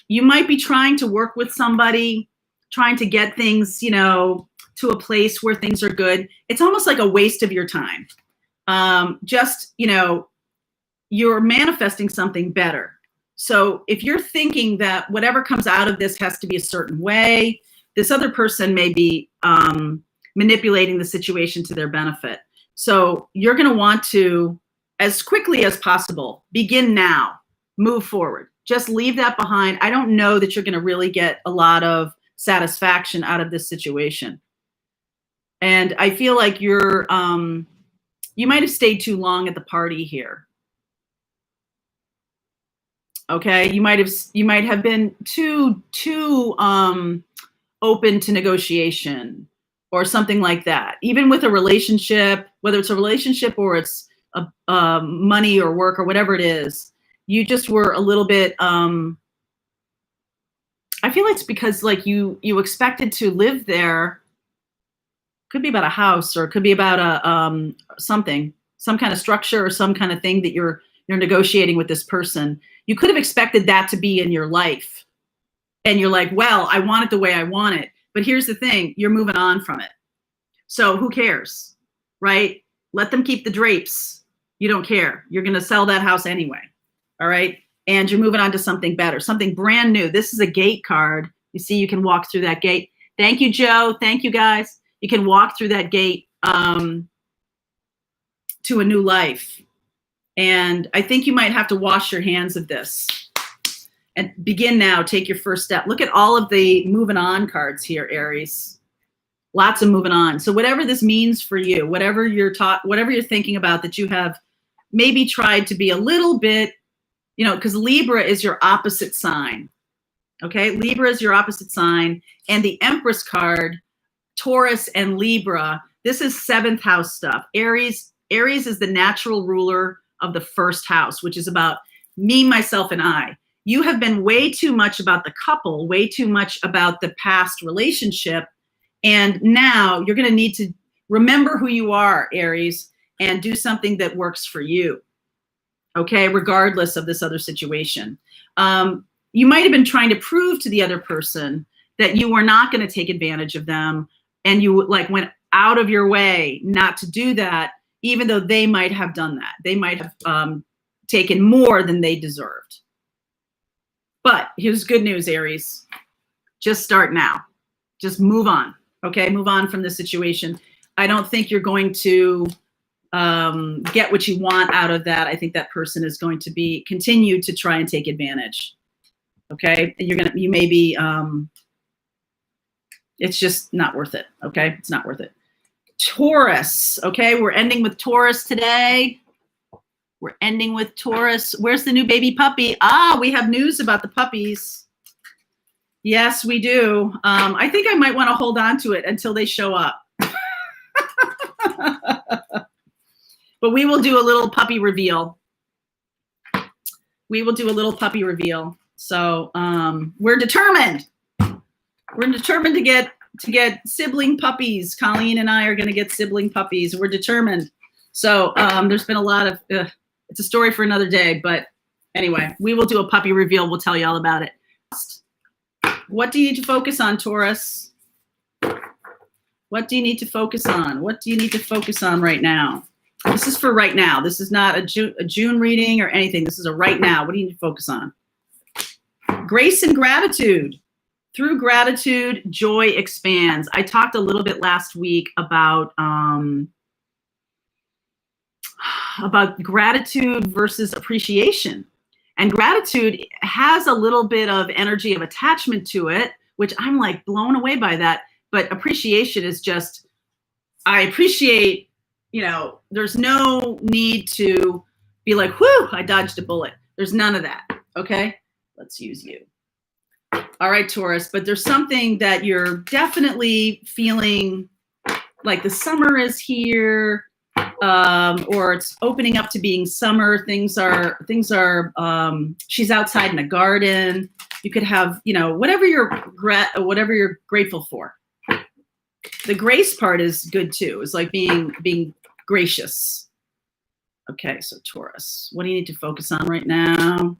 you might be trying to work with somebody, trying to get things, to a place where things are good. It's almost like a waste of your time. You're manifesting something better. So if you're thinking that whatever comes out of this has to be a certain way, this other person may be manipulating the situation to their benefit. So you're going to want to, as quickly as possible, begin now, move forward. Just leave that behind. I don't know that you're going to really get a lot of satisfaction out of this situation. And I feel like you might have stayed too long at the party here. Okay, you might have been too open to negotiation or something like that. Even with a relationship, whether it's a relationship or it's money or work or whatever it is, you just were a little bit. I feel like it's because you expected to live there. Could be about a house, or it could be about some kind of structure or some kind of thing that you're negotiating with this person. You could have expected that to be in your life. And you're like, well, I want it the way I want it. But here's the thing, you're moving on from it. So who cares, right? Let them keep the drapes. You don't care. You're going to sell that house anyway. All right. And you're moving on to something better, something brand new. This is a gate card. You see, you can walk through that gate. Thank you, Joe. Thank you, guys. You can walk through that gate to a new life. And I think you might have to wash your hands of this and begin now. Take your first step. Look at all of the moving on cards here, Aries. Lots of moving on. So whatever this means for you, whatever you're taught, whatever you're thinking about that you have maybe tried to be a little bit, you know, because Libra is your opposite sign. Okay, Libra is your opposite sign. And the Empress card, Taurus and Libra, this is 7th house stuff. Aries is the natural ruler of the 1st house, which is about me, myself, and I. You have been way too much about the couple, way too much about the past relationship. And now you're going to need to remember who you are, Aries, and do something that works for you. Okay, regardless of this other situation. You might have been trying to prove to the other person that you were not going to take advantage of them, and you like went out of your way not to do that, even though they might have done that. They might have taken more than they deserved. But here's good news, Aries. Just start now. Just move on. Okay, move on from this situation. I don't think you're going to get what you want out of that. I think that person is going to continue to try and take advantage. Okay, you may be, it's just not worth it. Okay, it's not worth it. Taurus. Okay, we're ending with Taurus today. We're ending with Taurus. Where's the new baby puppy? Ah, we have news about the puppies. Yes, we do. I think I might want to hold on to it until they show up. But we will do a little puppy reveal. We will do a little puppy reveal. So we're determined. We're determined to get sibling puppies. Colleen and I are going to get sibling puppies. We're determined. So there's been a lot of, it's a story for another day. But anyway, we will do a puppy reveal. We'll tell you all about it. What do you need to focus on, Taurus? What do you need to focus on? What do you need to focus on right now? This is for right now. This is not a June reading or anything. This is a right now. What do you need to focus on? Grace and gratitude. Through gratitude, joy expands. I talked a little bit last week about gratitude versus appreciation. And gratitude has a little bit of energy of attachment to it, which I'm like blown away by that. But appreciation is just, I appreciate, you know, there's no need to be like, whew, I dodged a bullet. There's none of that. Okay, let's use you. All right, Taurus, but there's something that you're definitely feeling like the summer is here. Or it's opening up to being summer. Things are, she's outside in a garden. You could have, you know, whatever you're grateful for. The grace part is good too. It's like being gracious. Okay, so Taurus, what do you need to focus on right now?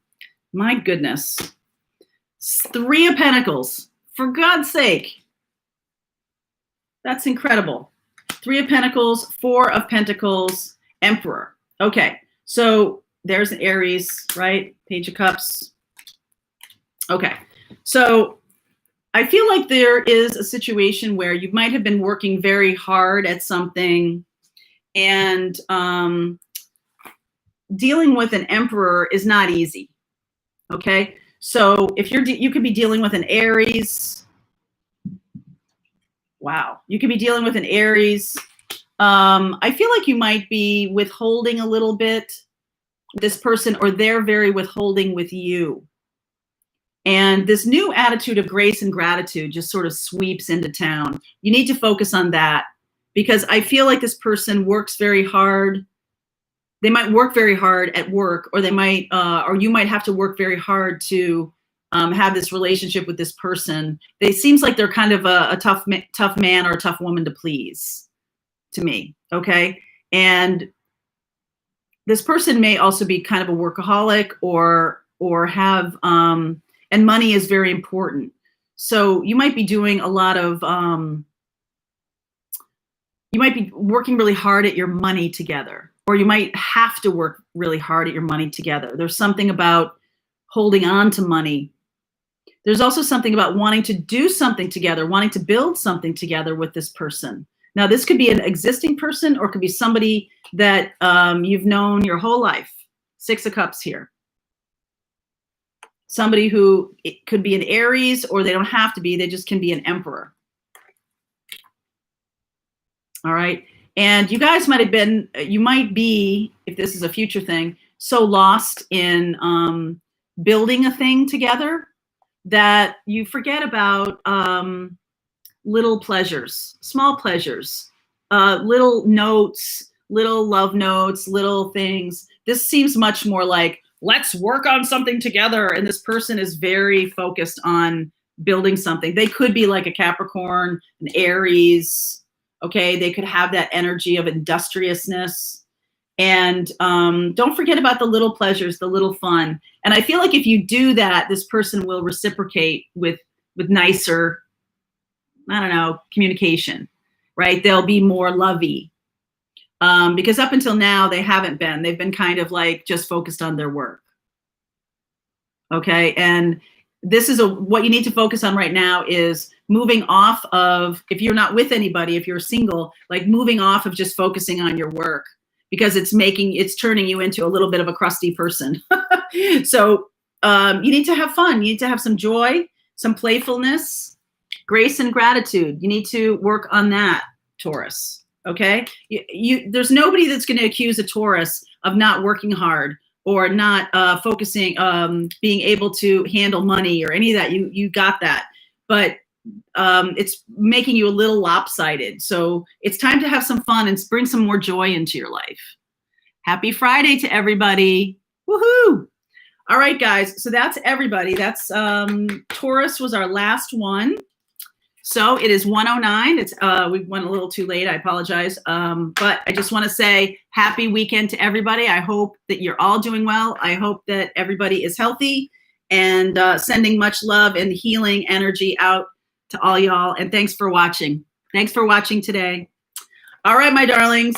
My goodness. 3 of Pentacles, for God's sake. That's incredible. 3 of Pentacles, 4 of Pentacles, Emperor. Okay, so there's an Aries, right? Page of Cups. Okay, so I feel like there is a situation where you might have been working very hard at something, and dealing with an Emperor is not easy. Okay, so if you could be dealing with an Aries. Wow, you could be dealing with an Aries. I feel like you might be withholding a little bit with this person, or they're very withholding with you. And this new attitude of grace and gratitude just sort of sweeps into town. You need to focus on that, because I feel like this person works very hard. They might work very hard at work, or they might, or you might have to work very hard to have this relationship with this person. It seems like they're kind of a tough man or a tough woman to please to me. Okay. And this person may also be kind of a workaholic or have, and money is very important. So you might be doing a lot of, you might be working really hard at your money together, or you might have to work really hard at your money together. There's something about holding on to money. There's also something about wanting to do something together, wanting to build something together with this person. Now, this could be an existing person, or it could be somebody that you've known your whole life. Six of Cups here. Somebody who it could be an Aries, or they don't have to be. They just can be an Emperor. All right. And you guys might have been, you might be, if this is a future thing, so lost in building a thing together that you forget about little pleasures, small pleasures, little notes, little love notes, little things. This seems much more like, let's work on something together. And this person is very focused on building something. They could be like a Capricorn, an Aries. Okay, they could have that energy of industriousness. And don't forget about the little pleasures, the little fun. And I feel like if you do that, this person will reciprocate with nicer, I don't know, communication, right? They'll be more lovey. Because up until now, they haven't been. They've been kind of like just focused on their work. Okay, and this is what you need to focus on right now is moving off of, if you're not with anybody, if you're single, like moving off of just focusing on your work, because it's turning you into a little bit of a crusty person. So you need to have fun. You need to have some joy, some playfulness, grace and gratitude. You need to work on that, Taurus. Okay. There's nobody that's going to accuse a Taurus of not working hard or not focusing, being able to handle money or any of that. You got that, but it's making you a little lopsided. So it's time to have some fun and bring some more joy into your life. Happy Friday to everybody. Woohoo. All right, guys. So that's everybody. That's Taurus was our last one. So it is 1:09. It's we went a little too late. I apologize. But I just want to say happy weekend to everybody. I hope that you're all doing well. I hope that everybody is healthy, and sending much love and healing energy out to all y'all. And thanks for watching. Thanks for watching today. All right, my darlings.